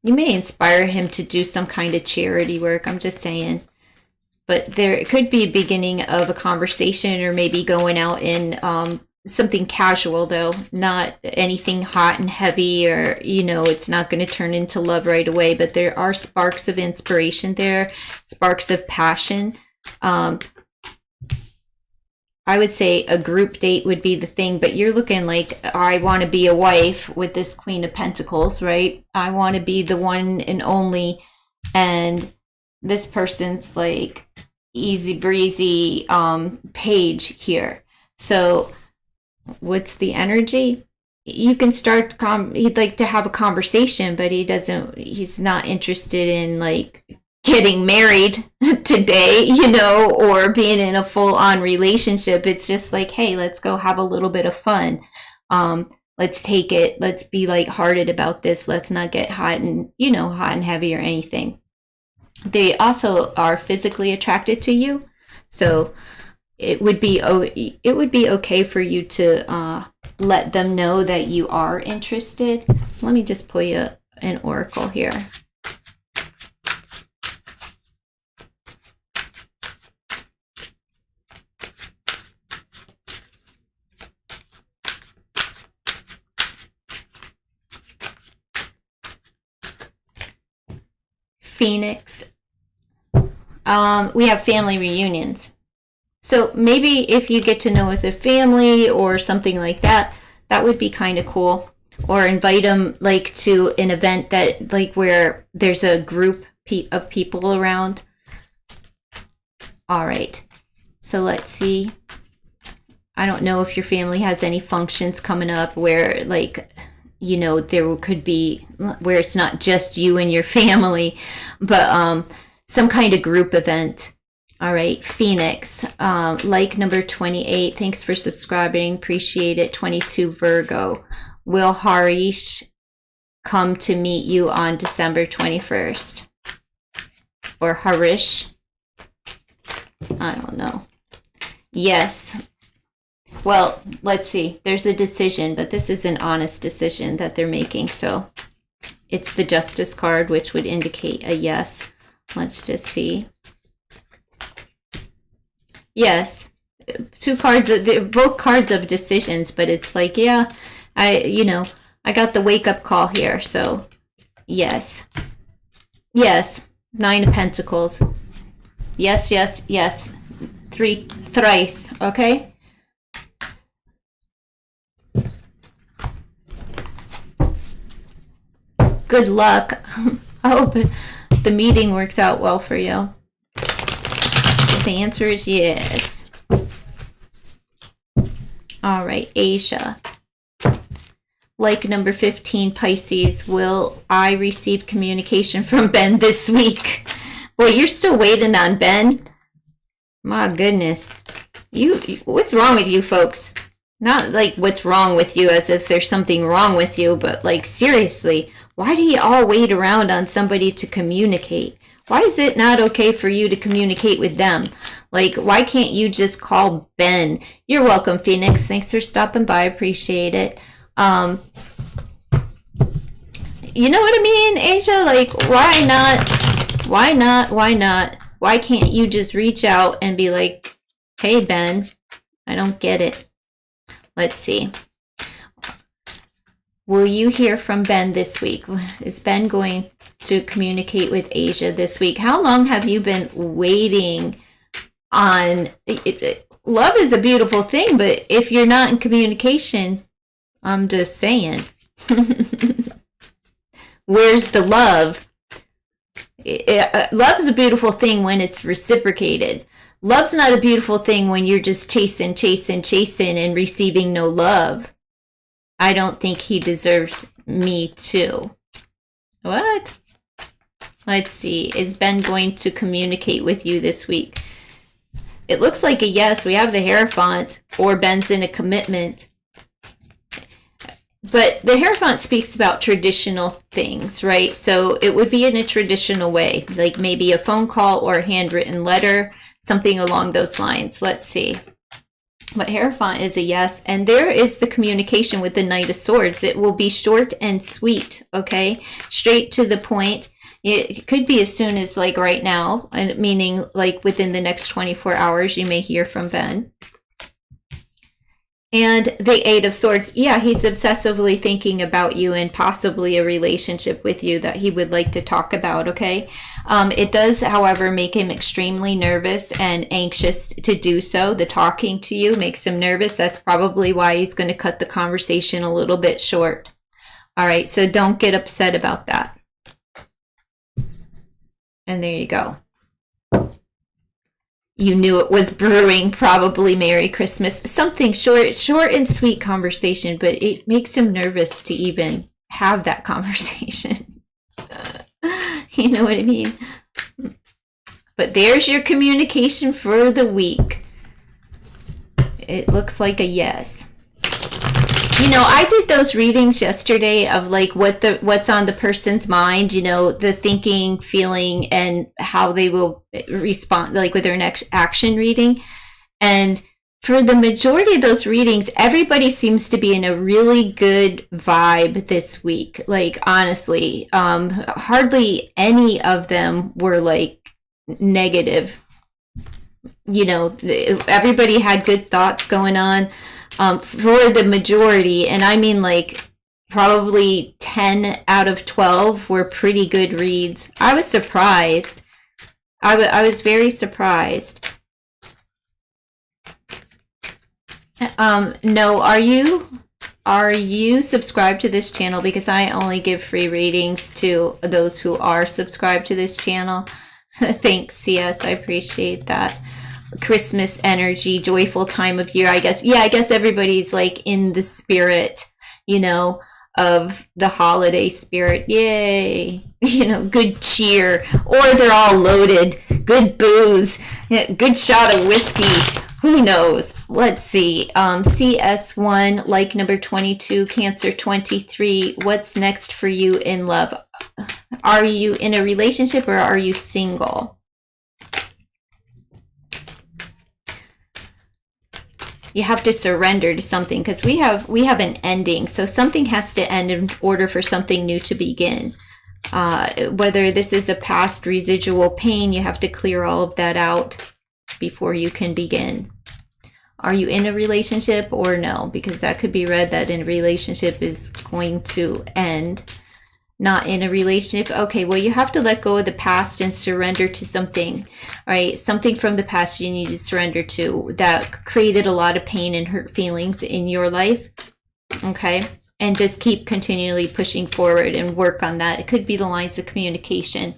You may inspire him to do some kind of charity work, I'm just saying. But there could be a beginning of a conversation, or maybe going out in something casual, though. Not anything hot and heavy, or, you know, it's not going to turn into love right away. But there are sparks of inspiration there, sparks of passion. I would say a group date would be the thing, but you're looking like, I want to be a wife with this Queen of Pentacles, right? I want to be the one and only, and this person's like easy breezy page here. So what's the energy? You can start, he'd like to have a conversation, but he's not interested in like getting married today, you know, or being in a full-on relationship. It's just like, hey, let's go have a little bit of fun. Let's take it. Let's be lighthearted about this. Let's not get hot and, you know, hot and heavy or anything. They also are physically attracted to you. So it would be okay for you to let them know that you are interested. Let me just pull you an oracle here. Phoenix. We have family reunions. So maybe if you get to know with a family or something like that, that would be kind of cool. Or invite them like to an event that like where there's a group of people around. All right. So let's see. I don't know if your family has any functions coming up where like, you know, there could be where it's not just you and your family, but some kind of group event. All right, Phoenix, like number 28. Thanks for subscribing. Appreciate it. 22 Virgo. Will Harish come to meet you on December 21st? Or Harish? I don't know. Yes. Well, let's see. There's a decision, but this is an honest decision that they're making. So it's the Justice card, which would indicate a yes. Let's just see. Yes. Two cards, both cards of decisions, but it's like, yeah, I got the wake up call here. So yes. Yes. 9 of Pentacles. Yes, yes, yes. Thrice. Okay. Good luck. I hope the meeting works out well for you. The answer is yes. All right, Asia. Like number 15, Pisces, will I receive communication from Ben this week? Boy, you're still waiting on Ben. My goodness. What's wrong with you folks? Not like what's wrong with you as if there's something wrong with you, but like seriously, why do you all wait around on somebody to communicate? Why is it not okay for you to communicate with them? Like, why can't you just call Ben? You're welcome, Phoenix. Thanks for stopping by. Appreciate it. You know what I mean, Asia? Like, why not? Why not? Why not? Why can't you just reach out and be like, hey, Ben, I don't get it. Let's see. Will you hear from Ben this week? Is Ben going to communicate with Asia this week? How long have you been waiting on... Love is a beautiful thing, but if you're not in communication, I'm just saying. Where's the love? Love is a beautiful thing when it's reciprocated. Love's not a beautiful thing when you're just chasing and receiving no love. I don't think he deserves me too. What? Let's see. Is Ben going to communicate with you this week? It looks like a yes. We have the Hierophant, or Ben's in a commitment. But the Hierophant speaks about traditional things, right? So it would be in a traditional way, like maybe a phone call or a handwritten letter, something along those lines. Let's see. But Hierophant is a yes. And there is the communication with the Knight of Swords. It will be short and sweet, okay? Straight to the point. It could be as soon as like right now, meaning like within the next 24 hours, you may hear from Ben. And the Eight of Swords, yeah, he's obsessively thinking about you and possibly a relationship with you that he would like to talk about, okay? It does, however, make him extremely nervous and anxious to do so. The talking to you makes him nervous. That's probably why he's going to cut the conversation a little bit short. All right, so don't get upset about that. And there you go. You knew it was brewing, probably Merry Christmas. Something short and sweet conversation, but it makes him nervous to even have that conversation. You know what I mean? But there's your communication for the week. It looks like a yes. You know, I did those readings yesterday of like what's on the person's mind, you know, the thinking, feeling, and how they will respond, like with their next action reading. And for the majority of those readings, everybody seems to be in a really good vibe this week. Like, honestly, hardly any of them were like negative. You know, everybody had good thoughts going on. For the majority, and I mean like probably 10 out of 12 were pretty good reads. I was surprised. I was very surprised. No, are you subscribed to this channel? Because I only give free readings to those who are subscribed to this channel. Thanks, CS. I appreciate that. Christmas energy, joyful time of year, I guess. Yeah, I guess everybody's like in the spirit, you know, of the holiday spirit. Yay. You know, good cheer. Or they're all loaded. Good booze. Good shot of whiskey. Who knows? Let's see. CS1, like number 22, Cancer 23. What's next for you in love? Are you in a relationship or are you single? You have to surrender to something because we have an ending. So something has to end in order for something new to begin. Whether this is a past residual pain, you have to clear all of that out before you can begin. Are you in a relationship or no? Because that could be read that in a relationship is going to end. Not in a relationship. Okay, well, you have to let go of the past and surrender to something, right? Something from the past you need to surrender to that created a lot of pain and hurt feelings in your life, okay? And just keep continually pushing forward and work on that. It could be the lines of communication.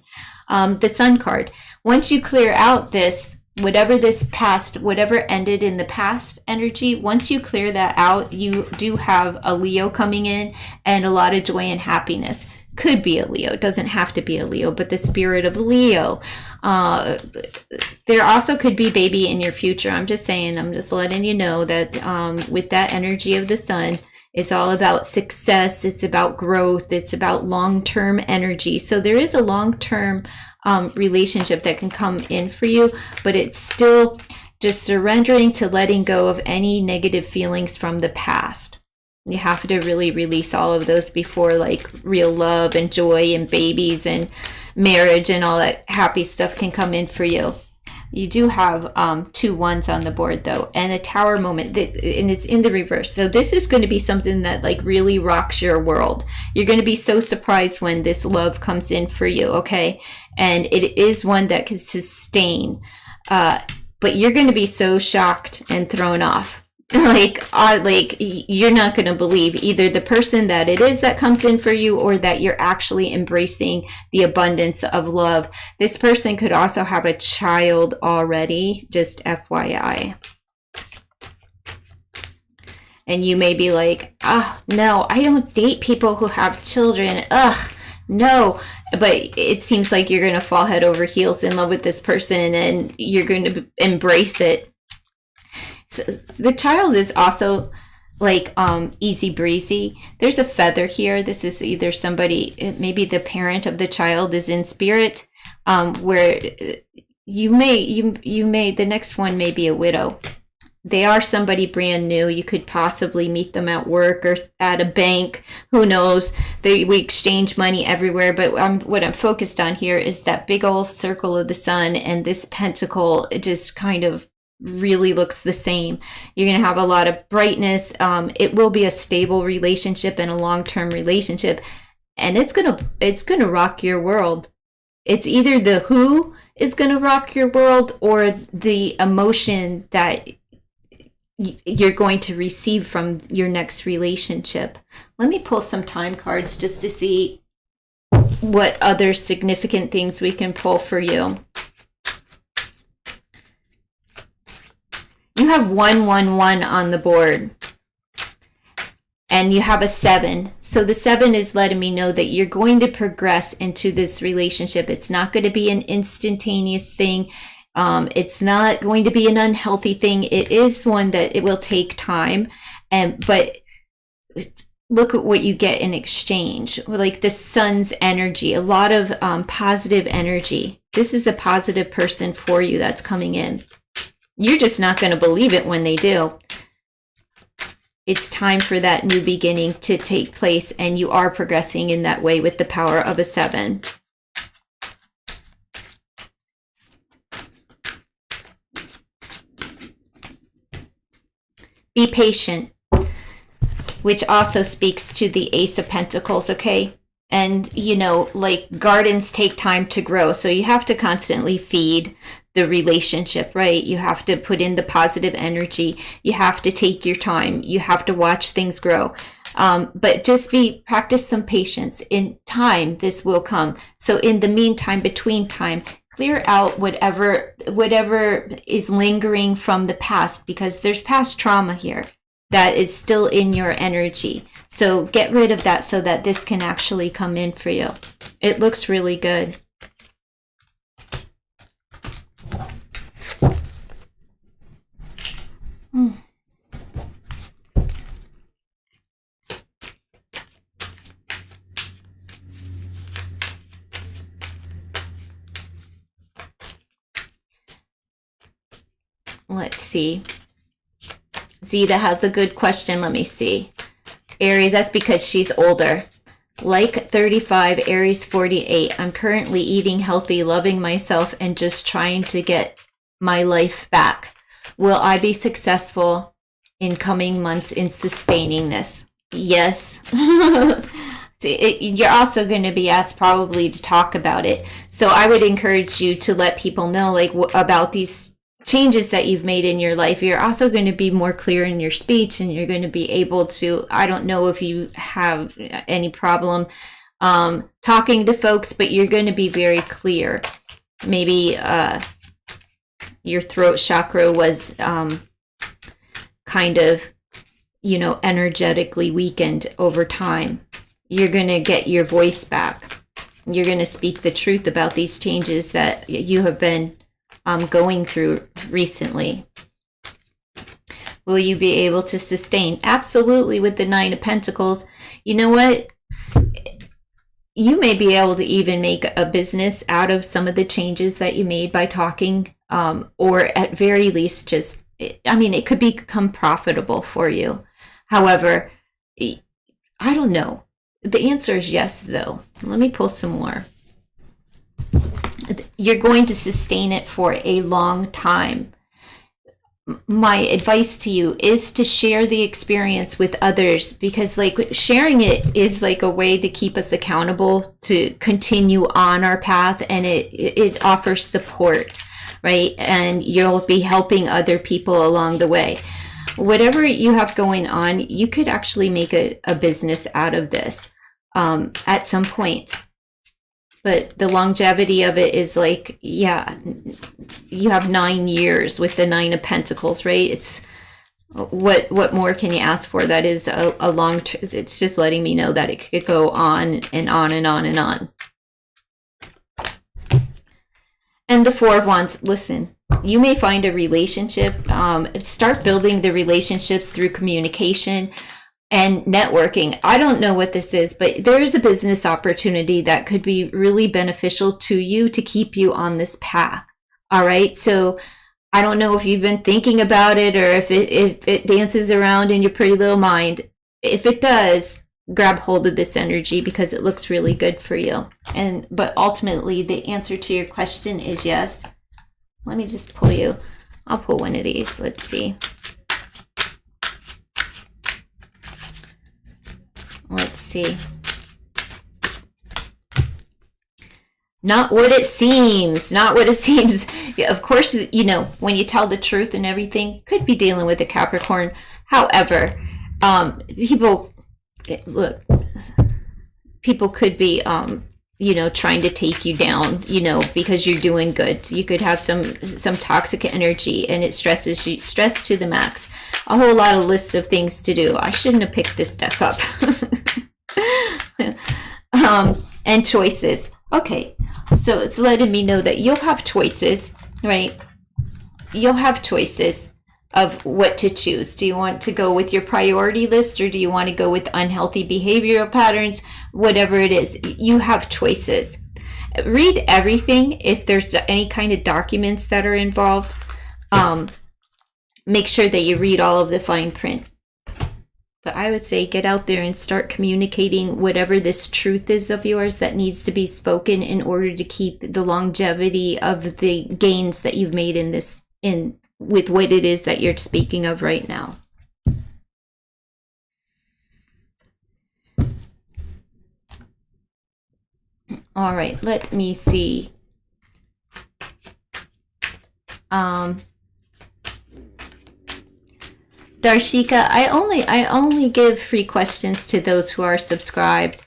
The Sun card. Once you clear out this, whatever this past, whatever ended in the past energy, once you clear that out, you do have a Leo coming in and a lot of joy and happiness. Could be a Leo, doesn't have to be a Leo, but the spirit of Leo. There also could be baby in your future. I'm just saying, I'm just letting you know that with that energy of the sun, it's all about success. It's about growth. It's about long-term energy. So there is a long-term relationship that can come in for you, but it's still just surrendering to letting go of any negative feelings from the past. You have to really release all of those before like real love and joy and babies and marriage and all that happy stuff can come in for you. You do have 2 ones on the board though, and a tower moment, and it's in the reverse. So this is going to be something that like really rocks your world. You're going to be so surprised when this love comes in for you, okay? And it is one that can sustain, but you're going to be so shocked and thrown off. Like you're not going to believe either the person that it is that comes in for you or that you're actually embracing the abundance of love. This person could also have a child already, just FYI. And you may be like, oh, no, I don't date people who have children. Ugh, no. But it seems like you're going to fall head over heels in love with this person and you're going to embrace it. So the child is also like easy breezy. There's a feather here. This is either somebody, maybe the parent of the child is in spirit, where you may, the next one may be a widow. They are somebody brand new. You could possibly meet them at work or at a bank. Who knows? We exchange money everywhere. But what I'm focused on here is that big old circle of the sun, and this pentacle, it just kind of really looks the same. You're going to have a lot of brightness. It will be a stable relationship and a long-term relationship. And it's going to rock your world. It's either the who is going to rock your world or the emotion that you're going to receive from your next relationship. Let me pull some time cards just to see what other significant things we can pull for you. You have 111 on the board. And you have a 7. So the 7 is letting me know that you're going to progress into this relationship. It's not going to be an instantaneous thing. It's not going to be an unhealthy thing. It is one that it will take time. But look at what you get in exchange. Like the sun's energy, a lot of positive energy. This is a positive person for you that's coming in. You're just not going to believe it when they do. It's time for that new beginning to take place, and you are progressing in that way with the power of a 7. Be patient, which also speaks to the Ace of Pentacles, okay? And, you know, like gardens take time to grow, so you have to constantly feed the relationship, right? You have to put in the positive energy. You have to take your time. You have to watch things grow. But just practice some patience. In time, this will come. So in the meantime, between time, clear out whatever is lingering from the past, because there's past trauma here that is still in your energy. So get rid of that so that this can actually come in for you. It looks really good. Let's see. Zeta has a good question. Let me see. Aries, that's because she's older. Like 35, Aries 48. I'm currently eating healthy, loving myself, and just trying to get my life back. Will I be successful in coming months in sustaining this? Yes. You're also going to be asked probably to talk about it. So I would encourage you to let people know like about these changes that you've made in your life. You're also going to be more clear in your speech, and you're going to be able to, I don't know if you have any problem talking to folks, but you're going to be very clear. Maybe your throat chakra was kind of, you know, energetically weakened over time. You're going to get your voice back. You're going to speak the truth about these changes that you have been going through recently. Will you be able to sustain? Absolutely, with the 9 of Pentacles. You know what? You may be able to even make a business out of some of the changes that you made by talking, or at very least just, I mean, it could become profitable for you. However, I don't know. The answer is yes, though. Let me pull some more. You're going to sustain it for a long time. My advice to you is to share the experience with others, because like sharing it is like a way to keep us accountable to continue on our path, and it offers support, right? And you'll be helping other people along the way. Whatever you have going on, you could actually make a business out of this at some point. But the longevity of it is like, yeah, you have 9 years with the 9 of Pentacles, right? It's what more can you ask for? That is a long, it's just letting me know that it could go on and on and on and on. And the 4 of Wands, listen, You may find a relationship. Start building the relationships through communication and networking. I don't know what this is, but there is a business opportunity that could be really beneficial to you to keep you on this path. All right. So I don't know if you've been thinking about it or if it dances around in your pretty little mind. If it does, grab hold of this energy because it looks really good for you. But ultimately, the answer to your question is yes. Let me just pull you. I'll pull one of these. Let's see. Let's see. Not what it seems. Not what it seems. Of course, you know, when you tell the truth and everything, could be dealing with a Capricorn. However, people could be, you know, trying to take you down, you know, because you're doing good. You could have some toxic energy and it stresses you, stress to the max. A whole lot of lists of things to do. I shouldn't have picked this deck up. And choices. Okay, so it's letting me know that you'll have choices, right? You'll have choices of what to choose. Do you want to go with your priority list or do you want to go with unhealthy behavioral patterns? Whatever it is, you have choices. Read everything. If there's any kind of documents that are involved, make sure that you read all of the fine print. But I would say get out there and start communicating whatever this truth is of yours that needs to be spoken in order to keep the longevity of the gains that you've made with what it is that you're speaking of right now. All right, let me see. Darshika, I only give free questions to those who are subscribed.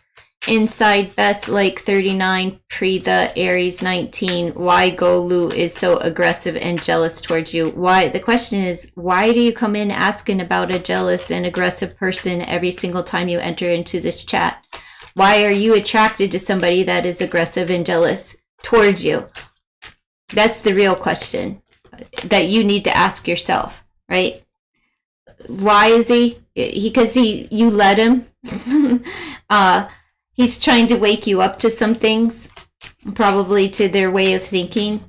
Inside Best Like 39, Preetha, Aries 19, why Golu is so aggressive and jealous towards you. Why? The question is, why do you come in asking about a jealous and aggressive person every single time you enter into this chat? Why are you attracted to somebody that is aggressive and jealous towards you? That's the real question that you need to ask yourself, right? Why is he? Because you let him. He's trying to wake you up to some things, probably to their way of thinking.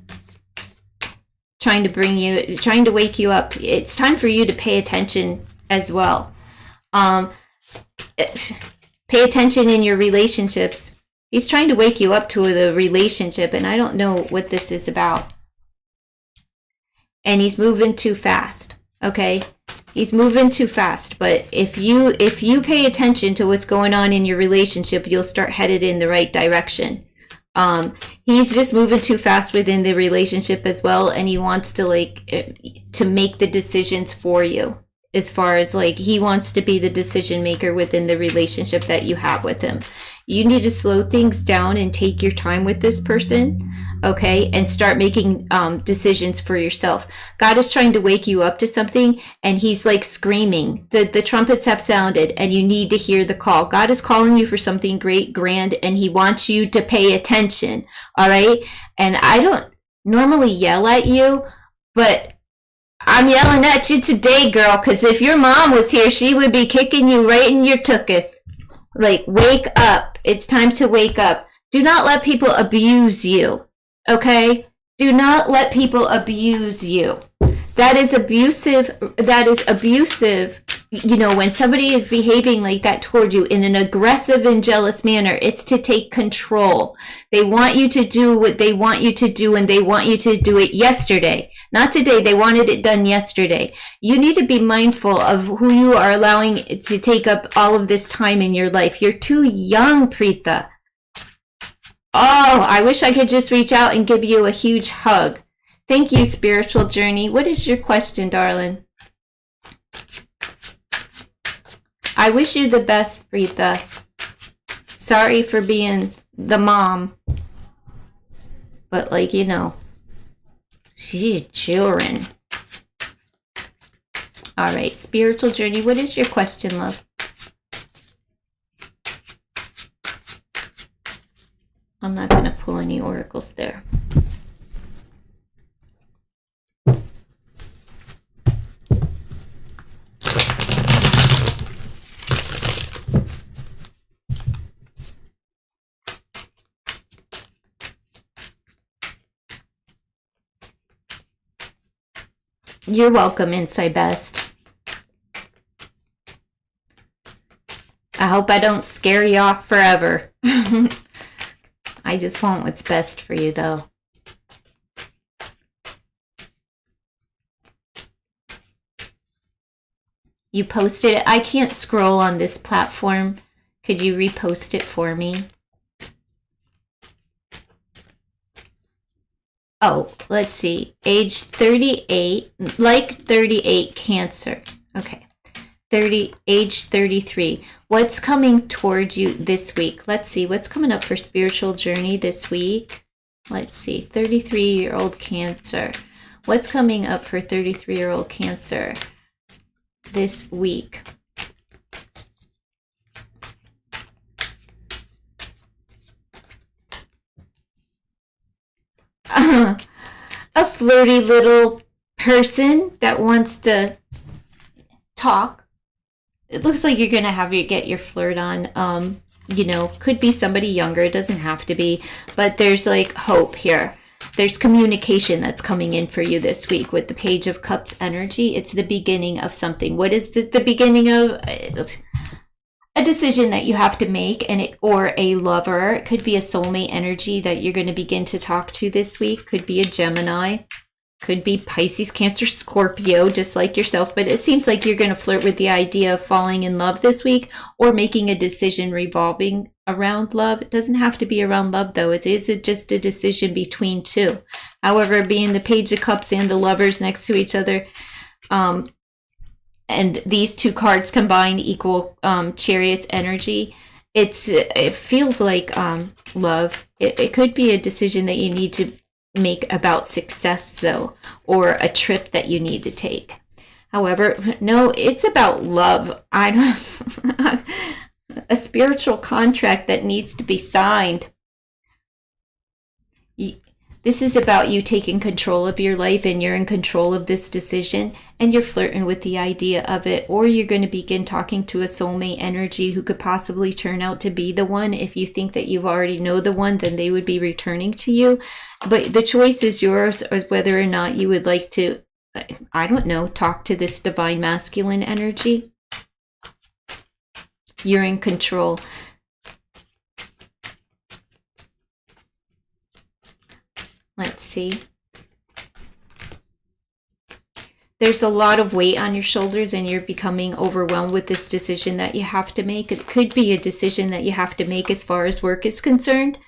Trying to wake you up. It's time for you to pay attention as well. Pay attention in your relationships. He's trying to wake you up to the relationship, and I don't know what this is about. And he's moving too fast, okay? He's moving too fast, but if you pay attention to what's going on in your relationship, you'll start headed in the right direction. He's just moving too fast within the relationship as well, and he wants to make the decisions for you. As far as he wants to be the decision maker within the relationship that you have with him. You need to slow things down and take your time with this person, okay? And start making decisions for yourself. God is trying to wake you up to something, and he's screaming. The trumpets have sounded, and you need to hear the call. God is calling you for something great, grand, and he wants you to pay attention, all right? And I don't normally yell at you, but I'm yelling at you today, girl, because if your mom was here, she would be kicking you right in your tuchus. Wake up. It's time to wake up. Do not let people abuse you, okay? Do not let people abuse you. That is abusive. That is abusive. When somebody is behaving like that toward you in an aggressive and jealous manner, it's to take control. They want you to do what they want you to do, and they want you to do it yesterday. Not today. They wanted it done yesterday. You need to be mindful of who you are allowing to take up all of this time in your life. You're too young, Preetha. Oh, I wish I could just reach out and give you a huge hug. Thank you, Spiritual Journey. What is your question, darling? I wish you the best, Preetha. Sorry for being the mom. But she's children. All right, Spiritual Journey, what is your question, love? I'm not going to pull any oracles there. You're welcome, Inside Best. I hope I don't scare you off forever. I just want what's best for you, though. You posted it. I can't scroll on this platform. Could you repost it for me? Oh, let's see. Age 38, like 38, Cancer. Okay. Age 33. What's coming towards you this week? Let's see. What's coming up for spiritual journey this week? Let's see. 33-year-old Cancer. What's coming up for 33-year-old Cancer this week? A flirty little person that wants to talk. It looks like you're gonna have get your flirt on. You know, could be somebody younger. It doesn't have to be, but there's like hope here. There's communication that's coming in for you this week with the Page of Cups energy. It's the beginning of something. What is the beginning of? A decision that you have to make, or a lover. It could be a soulmate energy that you're going to begin to talk to this week. Could be a Gemini. Could be Pisces, Cancer, Scorpio, just like yourself. But it seems like you're going to flirt with the idea of falling in love this week, or making a decision revolving around love. It doesn't have to be around love, though. It is just a decision between two. However, being the Page of Cups and the Lovers next to each other, and these two cards combined equal Chariot's energy. It feels like love. It could be a decision that you need to make about success, though, or a trip that you need to take. However, no, it's about love. I don't a spiritual contract that needs to be signed. This is about you taking control of your life, and you're in control of this decision, and you're flirting with the idea of it, or you're going to begin talking to a soulmate energy who could possibly turn out to be the one. If you think that you already know the one, then they would be returning to you. But the choice is yours, or whether or not you would like to, I don't know, talk to this divine masculine energy. You're in control. Let's see. There's a lot of weight on your shoulders, and you're becoming overwhelmed with this decision that you have to make. It could be a decision that you have to make as far as work is concerned,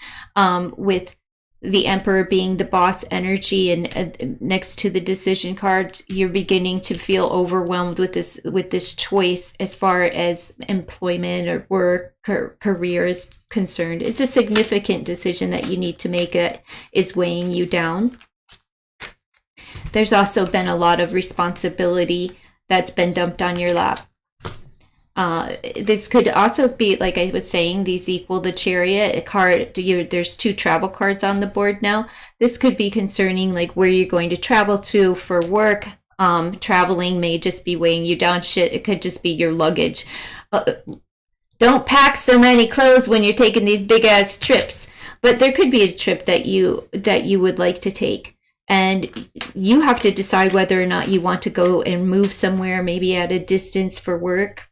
with the Emperor being the boss energy, and next to the decision card, you're beginning to feel overwhelmed with this choice as far as employment or work or career is concerned. It's a significant decision that you need to make that is weighing you down. There's also been a lot of responsibility that's been dumped on your lap. This could also be, like I was saying, these equal the Chariot a card. There's two travel cards on the board now. This could be concerning like where you're going to travel to for work. Traveling may just be weighing you down. It could just be your luggage. Don't pack so many clothes when you're taking these big ass trips. But there could be a trip that you would like to take. And you have to decide whether or not you want to go and move somewhere, maybe at a distance for work.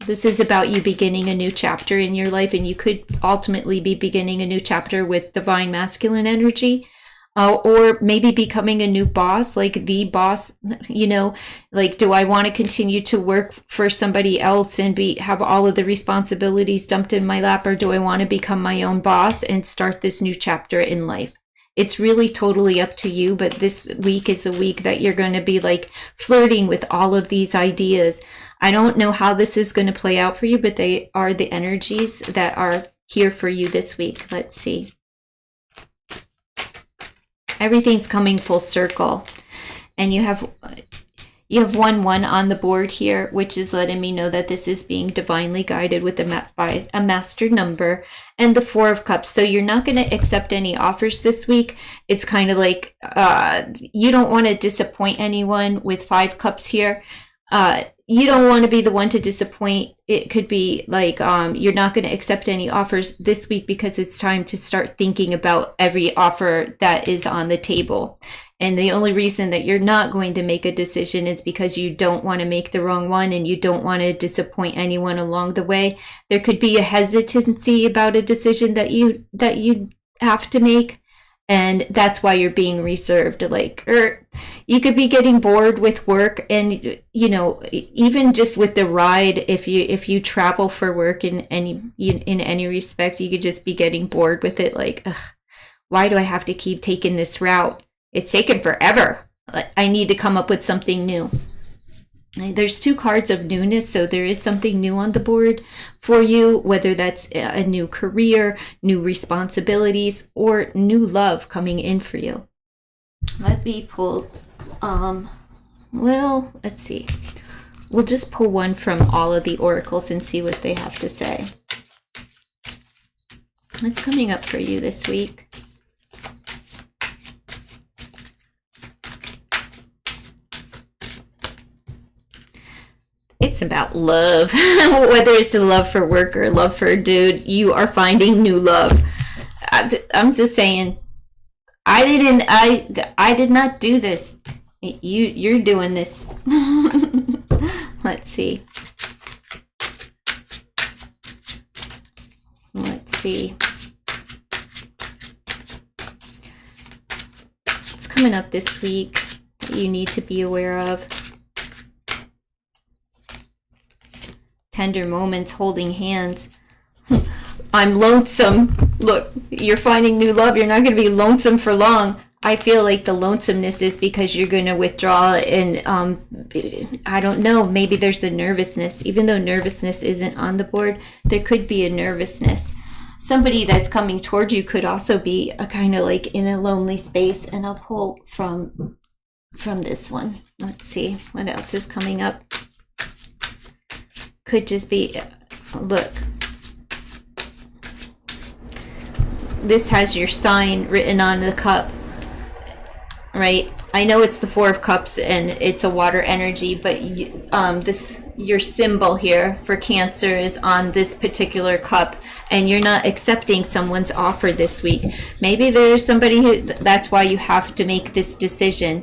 This is about you beginning a new chapter in your life, and you could ultimately be beginning a new chapter with divine masculine energy, or maybe becoming a new boss, like the boss, you know, like, do I want to continue to work for somebody else and have all of the responsibilities dumped in my lap, or do I want to become my own boss and start this new chapter in life? It's really totally up to you, but this week is a week that you're going to be like flirting with all of these ideas. I don't know how this is going to play out for you, but they are the energies that are here for you this week. Let's see. Everything's coming full circle. And you have 1-1 on the board here, which is letting me know that this is being divinely guided with by a master number, and the 4 of Cups. So you're not going to accept any offers this week. It's kind of like you don't want to disappoint anyone with 5 Cups here. You don't want to be the one to disappoint. It could be like you're not going to accept any offers this week because it's time to start thinking about every offer that is on the table. And the only reason that you're not going to make a decision is because you don't want to make the wrong one and you don't want to disappoint anyone along the way. There could be a hesitancy about a decision that you have to make, and that's why you're being reserved. Like, or you could be getting bored with work, and even just with the ride, if you travel for work in any respect, you could just be getting bored with it. Like, ugh, why do I have to keep taking this route? It's taken forever. I need to come up with something new. There's 2 cards of newness, so there is something new on the board for you, whether that's a new career, new responsibilities, or new love coming in for you. Let me pull, well, let's see. We'll just pull one from all of the oracles and see what they have to say. What's coming up for you this week? It's about love. Whether it's a love for work or love for a dude, you are finding new love. I'm just saying, I did not do this. You're doing this. Let's see. Let's see. What's coming up this week that you need to be aware of? Tender moments, holding hands. I'm lonesome. Look, you're finding new love. You're not going to be lonesome for long. I feel like the lonesomeness is because you're going to withdraw, and I don't know, maybe there's a nervousness. Even though nervousness isn't on the board, there could be a nervousness. Somebody that's coming toward you could also be a kind of like in a lonely space. And I'll pull from this one. Let's see what else is coming up. Could just be, look, this has your sign written on the cup, right? I know it's the 4 of Cups and it's a water energy, but your symbol here for Cancer is on this particular cup, and you're not accepting someone's offer this week. Maybe there's somebody who, that's why you have to make this decision.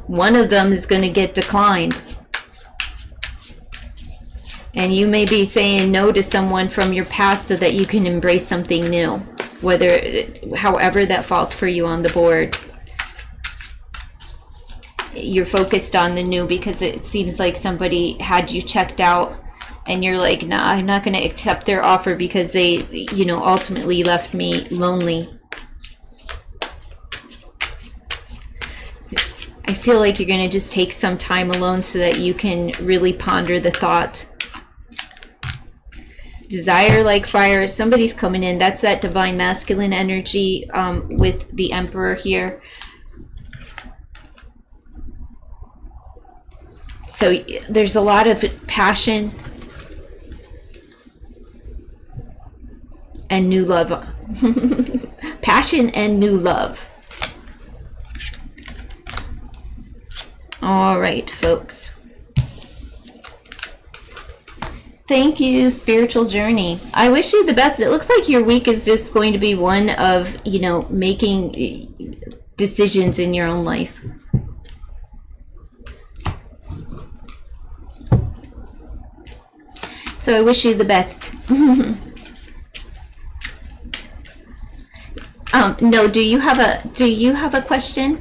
One of them is going to get declined. And you may be saying no to someone from your past so that you can embrace something new, however that falls for you on the board. You're focused on the new because it seems like somebody had you checked out and you're like, nah, I'm not going to accept their offer because they, ultimately left me lonely. I feel like you're going to just take some time alone so that you can really ponder the thought. Desire like fire. Somebody's coming in. That's that divine masculine energy with the Emperor here. So there's a lot of passion and new love. Passion and new love. All right, folks. Thank you, spiritual journey. I wish you the best. It looks like your week is just going to be one of, making decisions in your own life. So I wish you the best. No, do you have a question?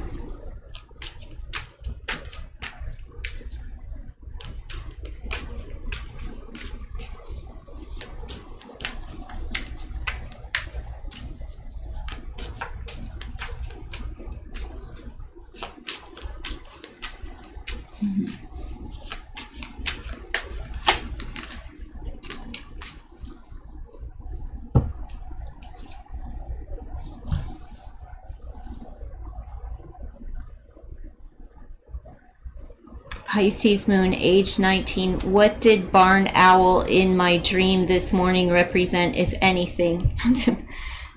Pisces moon, age 19. What did barn owl in my dream this morning represent, if anything?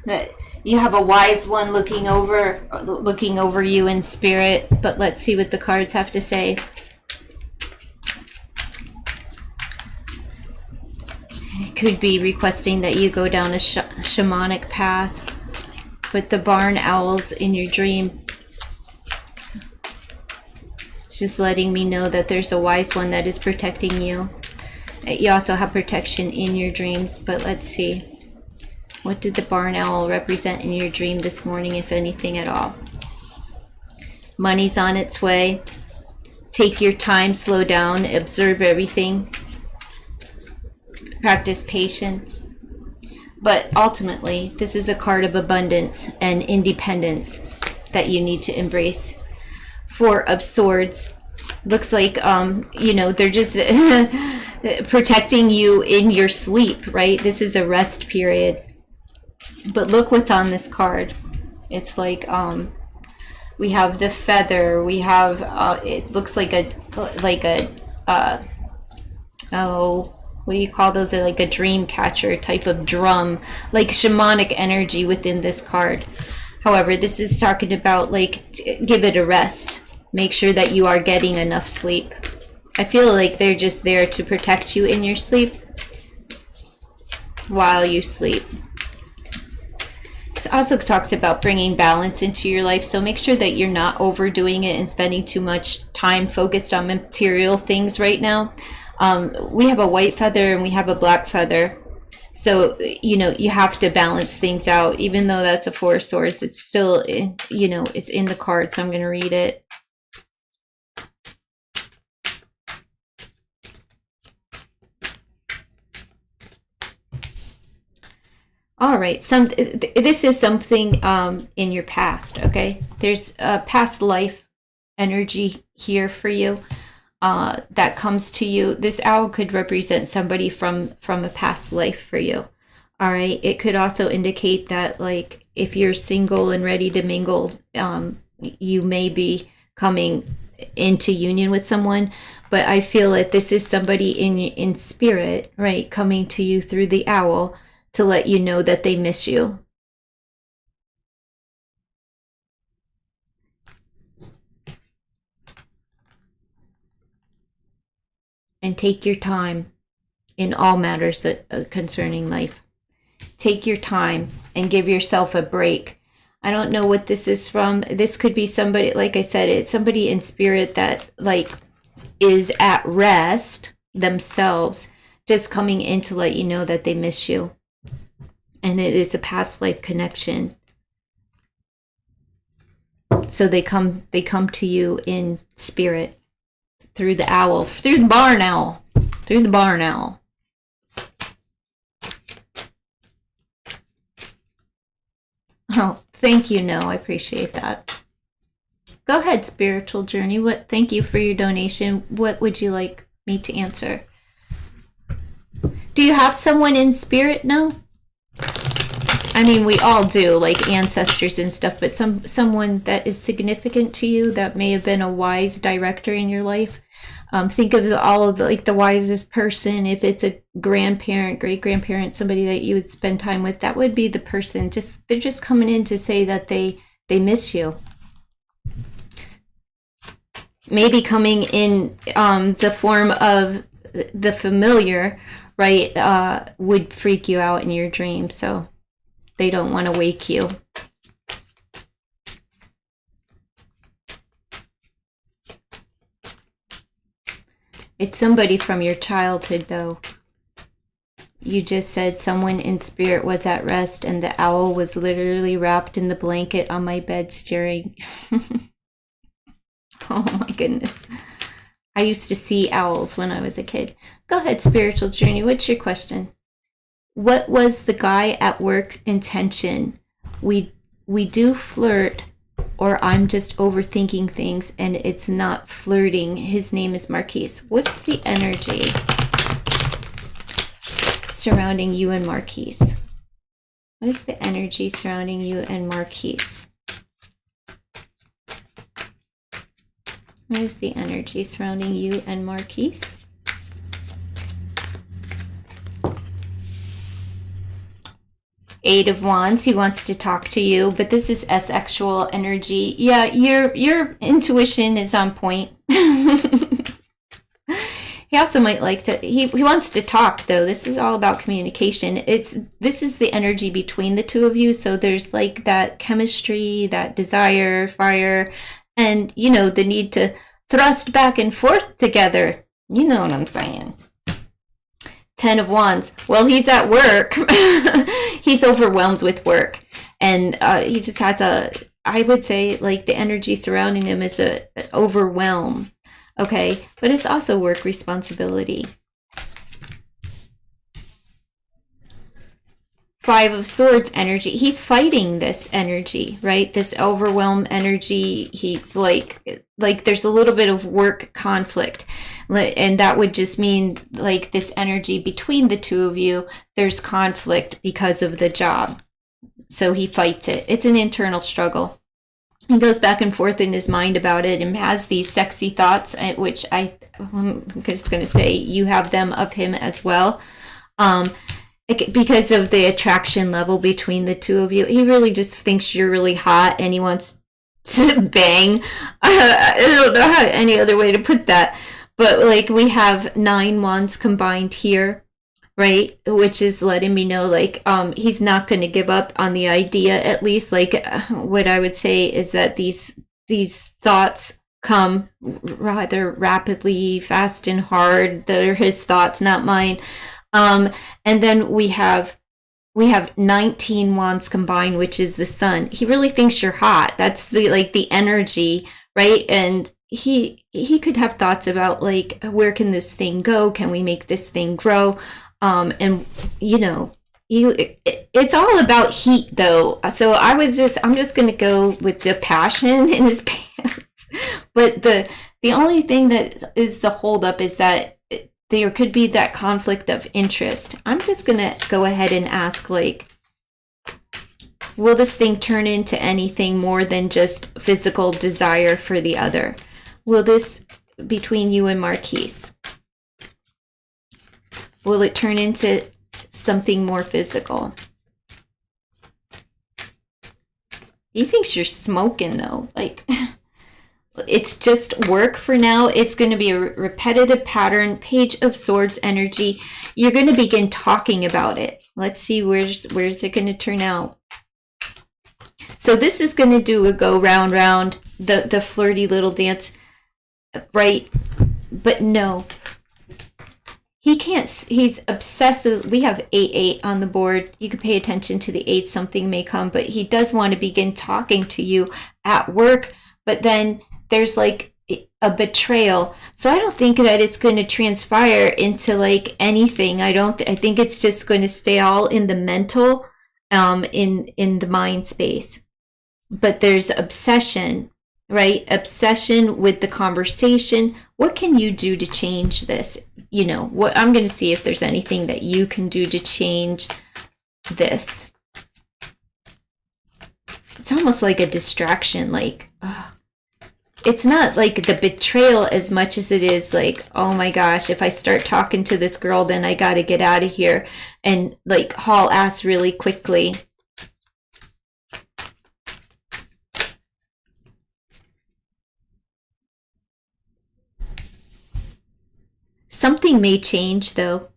That you have a wise one looking over you in spirit, but let's see what the cards have to say. It could be requesting that you go down a shamanic path with the barn owls in your dream. Just letting me know that there's a wise one that is protecting you. You also have protection in your dreams, but let's see. What did the barn owl represent in your dream this morning, if anything at all? Money's on its way. Take your time, slow down, observe everything. Practice patience. But ultimately, this is a card of abundance and independence that you need to embrace. Four of Swords. Looks like, you know, they're just protecting you in your sleep, right? This is a rest period. But look what's on this card. It's like, we have the feather. We have, it looks like oh, what do you call those? Are like a dream catcher type of drum, like shamanic energy within this card. However, this is talking about like, give it a rest. Make sure that you are getting enough sleep. I feel like they're just there to protect you in your sleep while you sleep. It also talks about bringing balance into your life, so make sure that you're not overdoing it and spending too much time focused on material things right now. We have a white feather and we have a black feather. So, you know, you have to balance things out. Even though that's a Four of Swords, it's still, you know, it's in the card, so I'm going to read it. All right, this is something in your past, okay? There's a past life energy here for you that comes to you. This owl could represent somebody from a past life for you, all right? It could also indicate that, like, if you're single and ready to mingle, you may be coming into union with someone, but I feel that this is somebody in spirit, right, coming to you through the owl to let you know that they miss you. And take your time in all matters that concerning life. Take your time and give yourself a break. I don't know what this is from. This could be somebody, like I said, it's somebody in spirit that like is at rest themselves, just coming in to let you know that they miss you. And it is a past life connection. So they come to you in spirit through the owl, through the barn owl, through the barn owl. Oh, thank you. No, I appreciate that. Go ahead, spiritual journey. Thank you for your donation. What would you like me to answer? Do you have someone in spirit? No? I mean, we all do, like ancestors and stuff, but someone that is significant to you that may have been a wise director in your life. Think of all of the wisest person. If it's a grandparent, great grandparent, somebody that you would spend time with, that would be the person. They're just coming in to say that they miss you. Maybe coming in the form of the familiar, right, would freak you out in your dream. So they don't want to wake you. It's somebody from your childhood, though. You just said someone in spirit was at rest and the owl was literally wrapped in the blanket on my bed staring. Oh my goodness. I used to see owls when I was a kid. Go ahead, spiritual journey. What's your question? What was the guy at work's intention? We do flirt, or I'm just overthinking things and it's not flirting. His name is Marquise. What's the energy surrounding you and Marquise? What is the energy surrounding you and Marquise? What is the energy surrounding you and Marquise? Eight of Wands. He wants to talk to you, but this is asexual energy. Yeah, your intuition is on point. He also might like to, he wants to talk, though. This is all about communication. This is the energy between the two of you, so there's like that chemistry, that desire, fire, and, you know, the need to thrust back and forth together. You know what I'm saying. 10 of Wands. Well, he's at work. He's overwhelmed with work. And he just has I would say, like, the energy surrounding him is a overwhelm. Okay? But it's also work responsibility. 5 of Swords energy. He's fighting this energy, right? This overwhelmed energy. He's like there's a little bit of work conflict. And that would just mean, like, this energy between the two of you, there's conflict because of the job. So he fights it. It's an internal struggle. He goes back and forth in his mind about it and has these sexy thoughts, which I'm just going to say you have them of him as well. Because of the attraction level between the two of you. He really just thinks you're really hot and he wants to bang. I don't know how any other way to put that. But, like, we have 9 wands combined here, right? Which is letting me know, like, he's not going to give up on the idea, at least. Like, what I would say is that these thoughts come rather rapidly, fast and hard. They're his thoughts, not mine. And then we have 19 wands combined, which is the Sun. He really thinks you're hot. That's the energy, right? And he could have thoughts about, like, where can this thing go? Can we make this thing grow? And you know, it's all about heat, though. So I'm just gonna go with the passion in his pants. But the only thing that is the holdup is that there could be that conflict of interest. I'm just gonna go ahead and ask, like, will this thing turn into anything more than just physical desire for the other? Will this, between you and Marquise, will it turn into something more physical? He thinks you're smoking, though. Like, it's just work for now. It's going to be a repetitive pattern. Page of Swords energy. You're going to begin talking about it. Let's see, where's it going to turn out? So this is going to do a go round, the flirty little dance, right? But no, he can't. He's obsessive. We have 8 on the board. You can pay attention to the 8. Something may come, but he does want to begin talking to you at work. But then there's, like, a betrayal. So I don't think that it's going to transpire into, like, anything. I think it's just going to stay all in the mental, in the mind space. But there's obsession, right? Obsession with the conversation. What can you do to change this? You know, what I'm going to see if there's anything that you can do to change this. It's almost like a distraction, like, it's not like the betrayal as much as it is like, oh my gosh, if I start talking to this girl, then I got to get out of here and, like, haul ass really quickly. Something may change, though,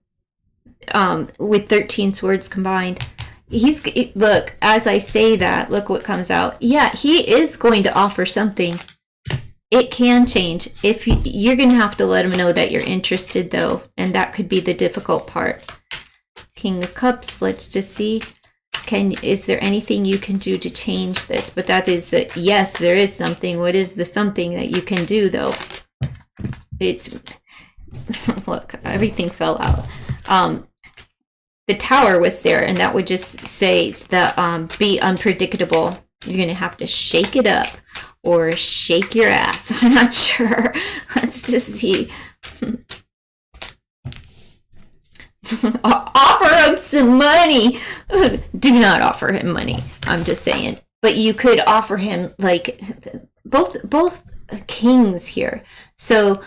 with 13 swords combined. Look, as I say that, look what comes out. Yeah, he is going to offer something. It can change. If you're going to have to let him know that you're interested, though, and that could be the difficult part. King of Cups, let's just see. Is there anything you can do to change this? But that is, yes, there is something. What is the something that you can do, though? It's... Look, everything fell out. The Tower was there, and that would just say the be unpredictable. You're going to have to shake it up or shake your ass. I'm not sure. Let's just see. Offer him some money. Do not offer him money. I'm just saying. But you could offer him, like, both kings here. So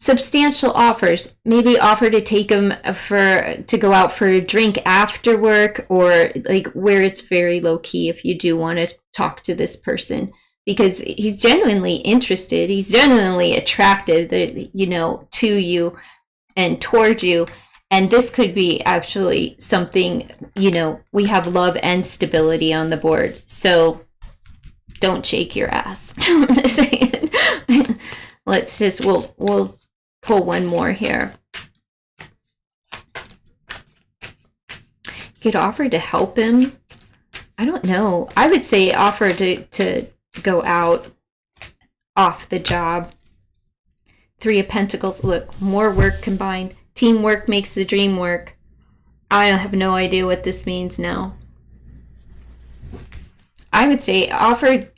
substantial offers. Maybe offer to take him to go out for a drink after work, or, like, where it's very low key if you do want to talk to this person, because he's genuinely interested. He's genuinely attracted, you know, to you and toward you. And this could be actually something, you know, we have love and stability on the board. So don't shake your ass. I'm just saying. we'll pull one more here. You could offer to help him. I don't know. I would say offer to go out off the job. 3 of Pentacles. Look, more work combined. Teamwork makes the dream work. I have no idea what this means now. I would say offer,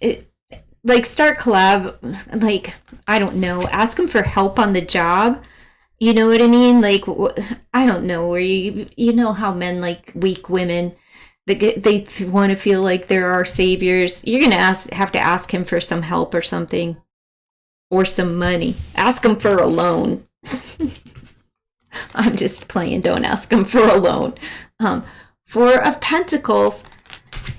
like, start collab, like, I don't know, ask him for help on the job. You know what I mean? Like, I don't know, where you know how men like weak women, they want to feel like they're our saviors. You're going to have to ask him for some help or something, or some money. Ask him for a loan. I'm just playing, don't ask him for a loan. 4 of Pentacles,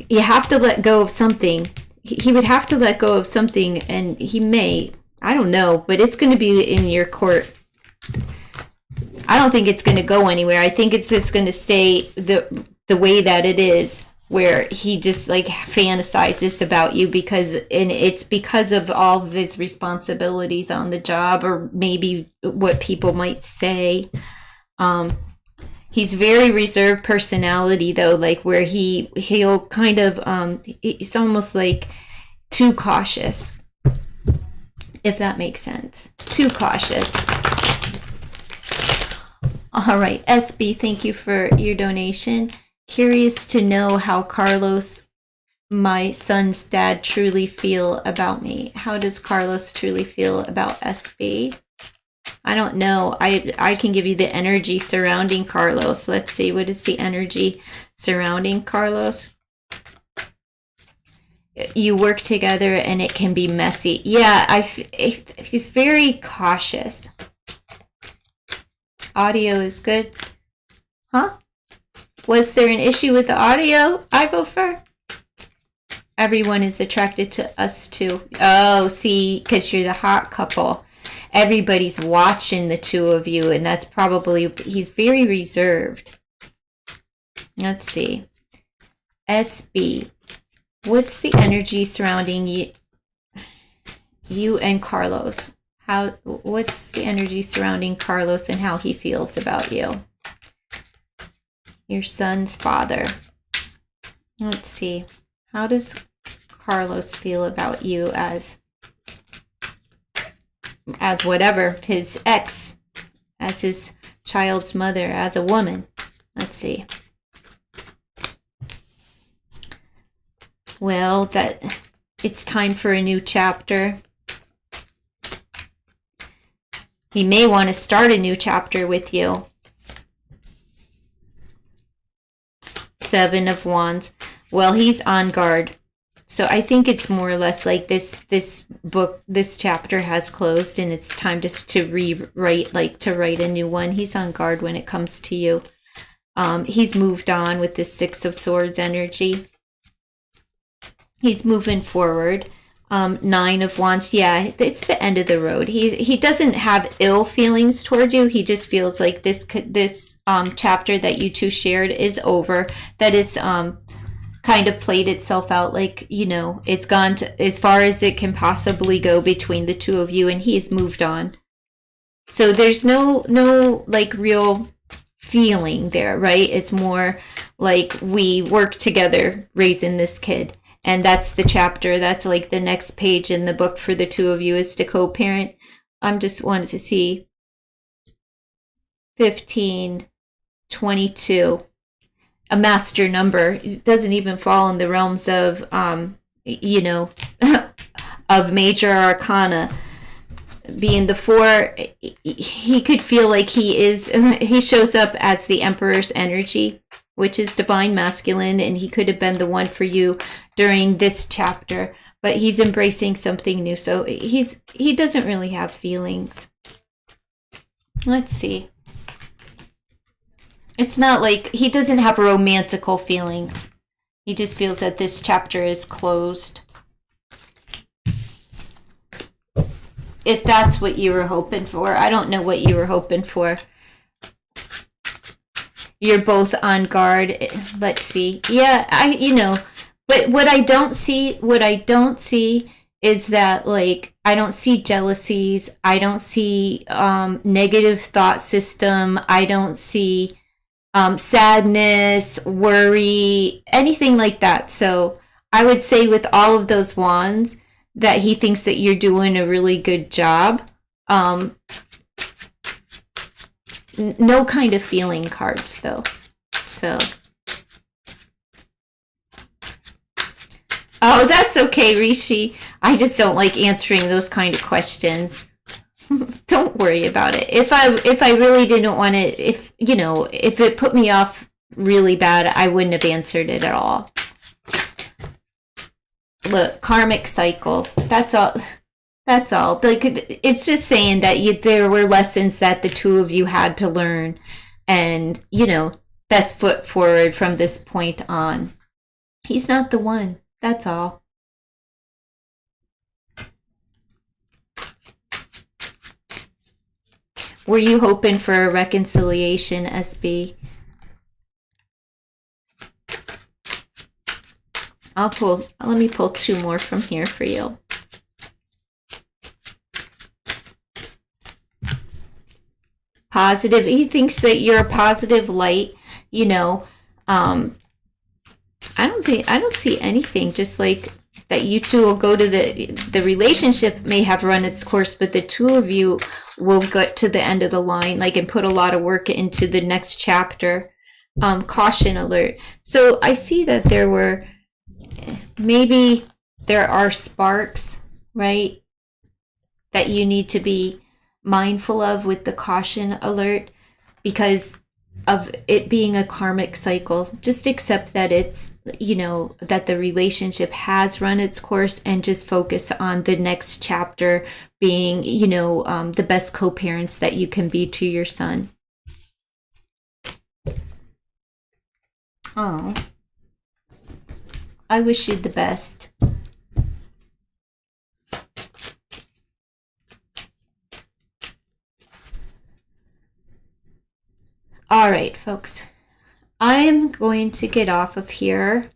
you have to let go of something. He would have to let go of something, and he may, I don't know, but it's going to be in your court. I don't think it's going to go anywhere. I think it's going to stay the way that it is, where he just like fantasizes about you it's because of all of his responsibilities on the job, or maybe what people might say. He's very reserved personality though, like where he'll kind of it's almost like too cautious, if that makes sense. Too cautious. All right, SB, thank you for your donation. Curious to know how Carlos, my son's dad, truly feel about me. How does Carlos truly feel about SB? I don't know. I can give you the energy surrounding Carlos. Let's see. What is the energy surrounding Carlos? You work together and it can be messy. Yeah, he's very cautious. Audio is good. Huh? Was there an issue with the audio, Ivofer? Everyone is attracted to us too. Oh, see, because you're the hot couple. Everybody's watching the two of you, and that's probably, he's very reserved. Let's see. SB. What's the energy surrounding you and Carlos? What's the energy surrounding Carlos and how he feels about you? Your son's father. Let's see. How does Carlos feel about you as whatever, his ex, as his child's mother, as a woman? Let's see. Well, that it's time for a new chapter. He may want to start a new chapter with you. 7 of Wands. Well, he's on guard. So I think it's more or less like this book, this chapter has closed and it's time to rewrite, like to write a new one. He's on guard when it comes to you. He's moved on with the 6 of Swords energy. He's moving forward. 9 of Wands. Yeah, it's the end of the road. He doesn't have ill feelings toward you. He just feels like this chapter that you two shared is over. That it's kind of played itself out. Like, you know, it's gone to as far as it can possibly go between the two of you, and he's moved on. So there's no like real feeling there, right? It's more like we work together raising this kid. And that's the chapter. That's like the next page in the book for the two of you is to co-parent. I'm just wanted to see 15, 22, a master number. It doesn't even fall in the realms of, you know, of major arcana. Being the 4, he could feel like he shows up as the Emperor's energy, which is divine masculine, and he could have been the one for you during this chapter, but he's embracing something new. So he doesn't really have feelings. Let's see. It's not like he doesn't have romantical feelings. He just feels that this chapter is closed. If that's what you were hoping for. I don't know what you were hoping for. You're both on guard. Let's see. Yeah, you know, but what I don't see is that, like, I don't see jealousies. I don't see negative thought system. I don't see sadness, worry, anything like that. So I would say with all of those wands that he thinks that you're doing a really good job. No kind of feeling cards though. So. Oh, that's okay, Rishi. I just don't like answering those kind of questions. Don't worry about it. If I really didn't want it, if it put me off really bad, I wouldn't have answered it at all. Look, karmic cycles. That's all. That's all. Like, it's just saying that there were lessons that the two of you had to learn, and best foot forward from this point on. He's not the one. That's all. Were you hoping for a reconciliation, SB? Let me pull two more from here for you. Positive. He thinks that you're a positive light, I don't see anything, just like that you two will go to the relationship may have run its course, but the two of you will get to the end of the line, like, and put a lot of work into the next chapter. Caution alert. So I see that maybe there are sparks, right, that you need to be mindful of with the caution alert, because of it being a karmic cycle. Just accept that it's, that the relationship has run its course, and just focus on the next chapter being, the best co-parents that you can be to your son. Oh, I wish you the best. All right, folks, I'm going to get off of here,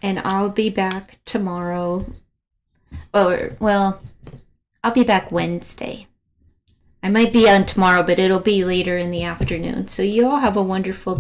and I'll be back tomorrow. I'll be back Wednesday. I might be on tomorrow, but it'll be later in the afternoon. So you all have a wonderful day.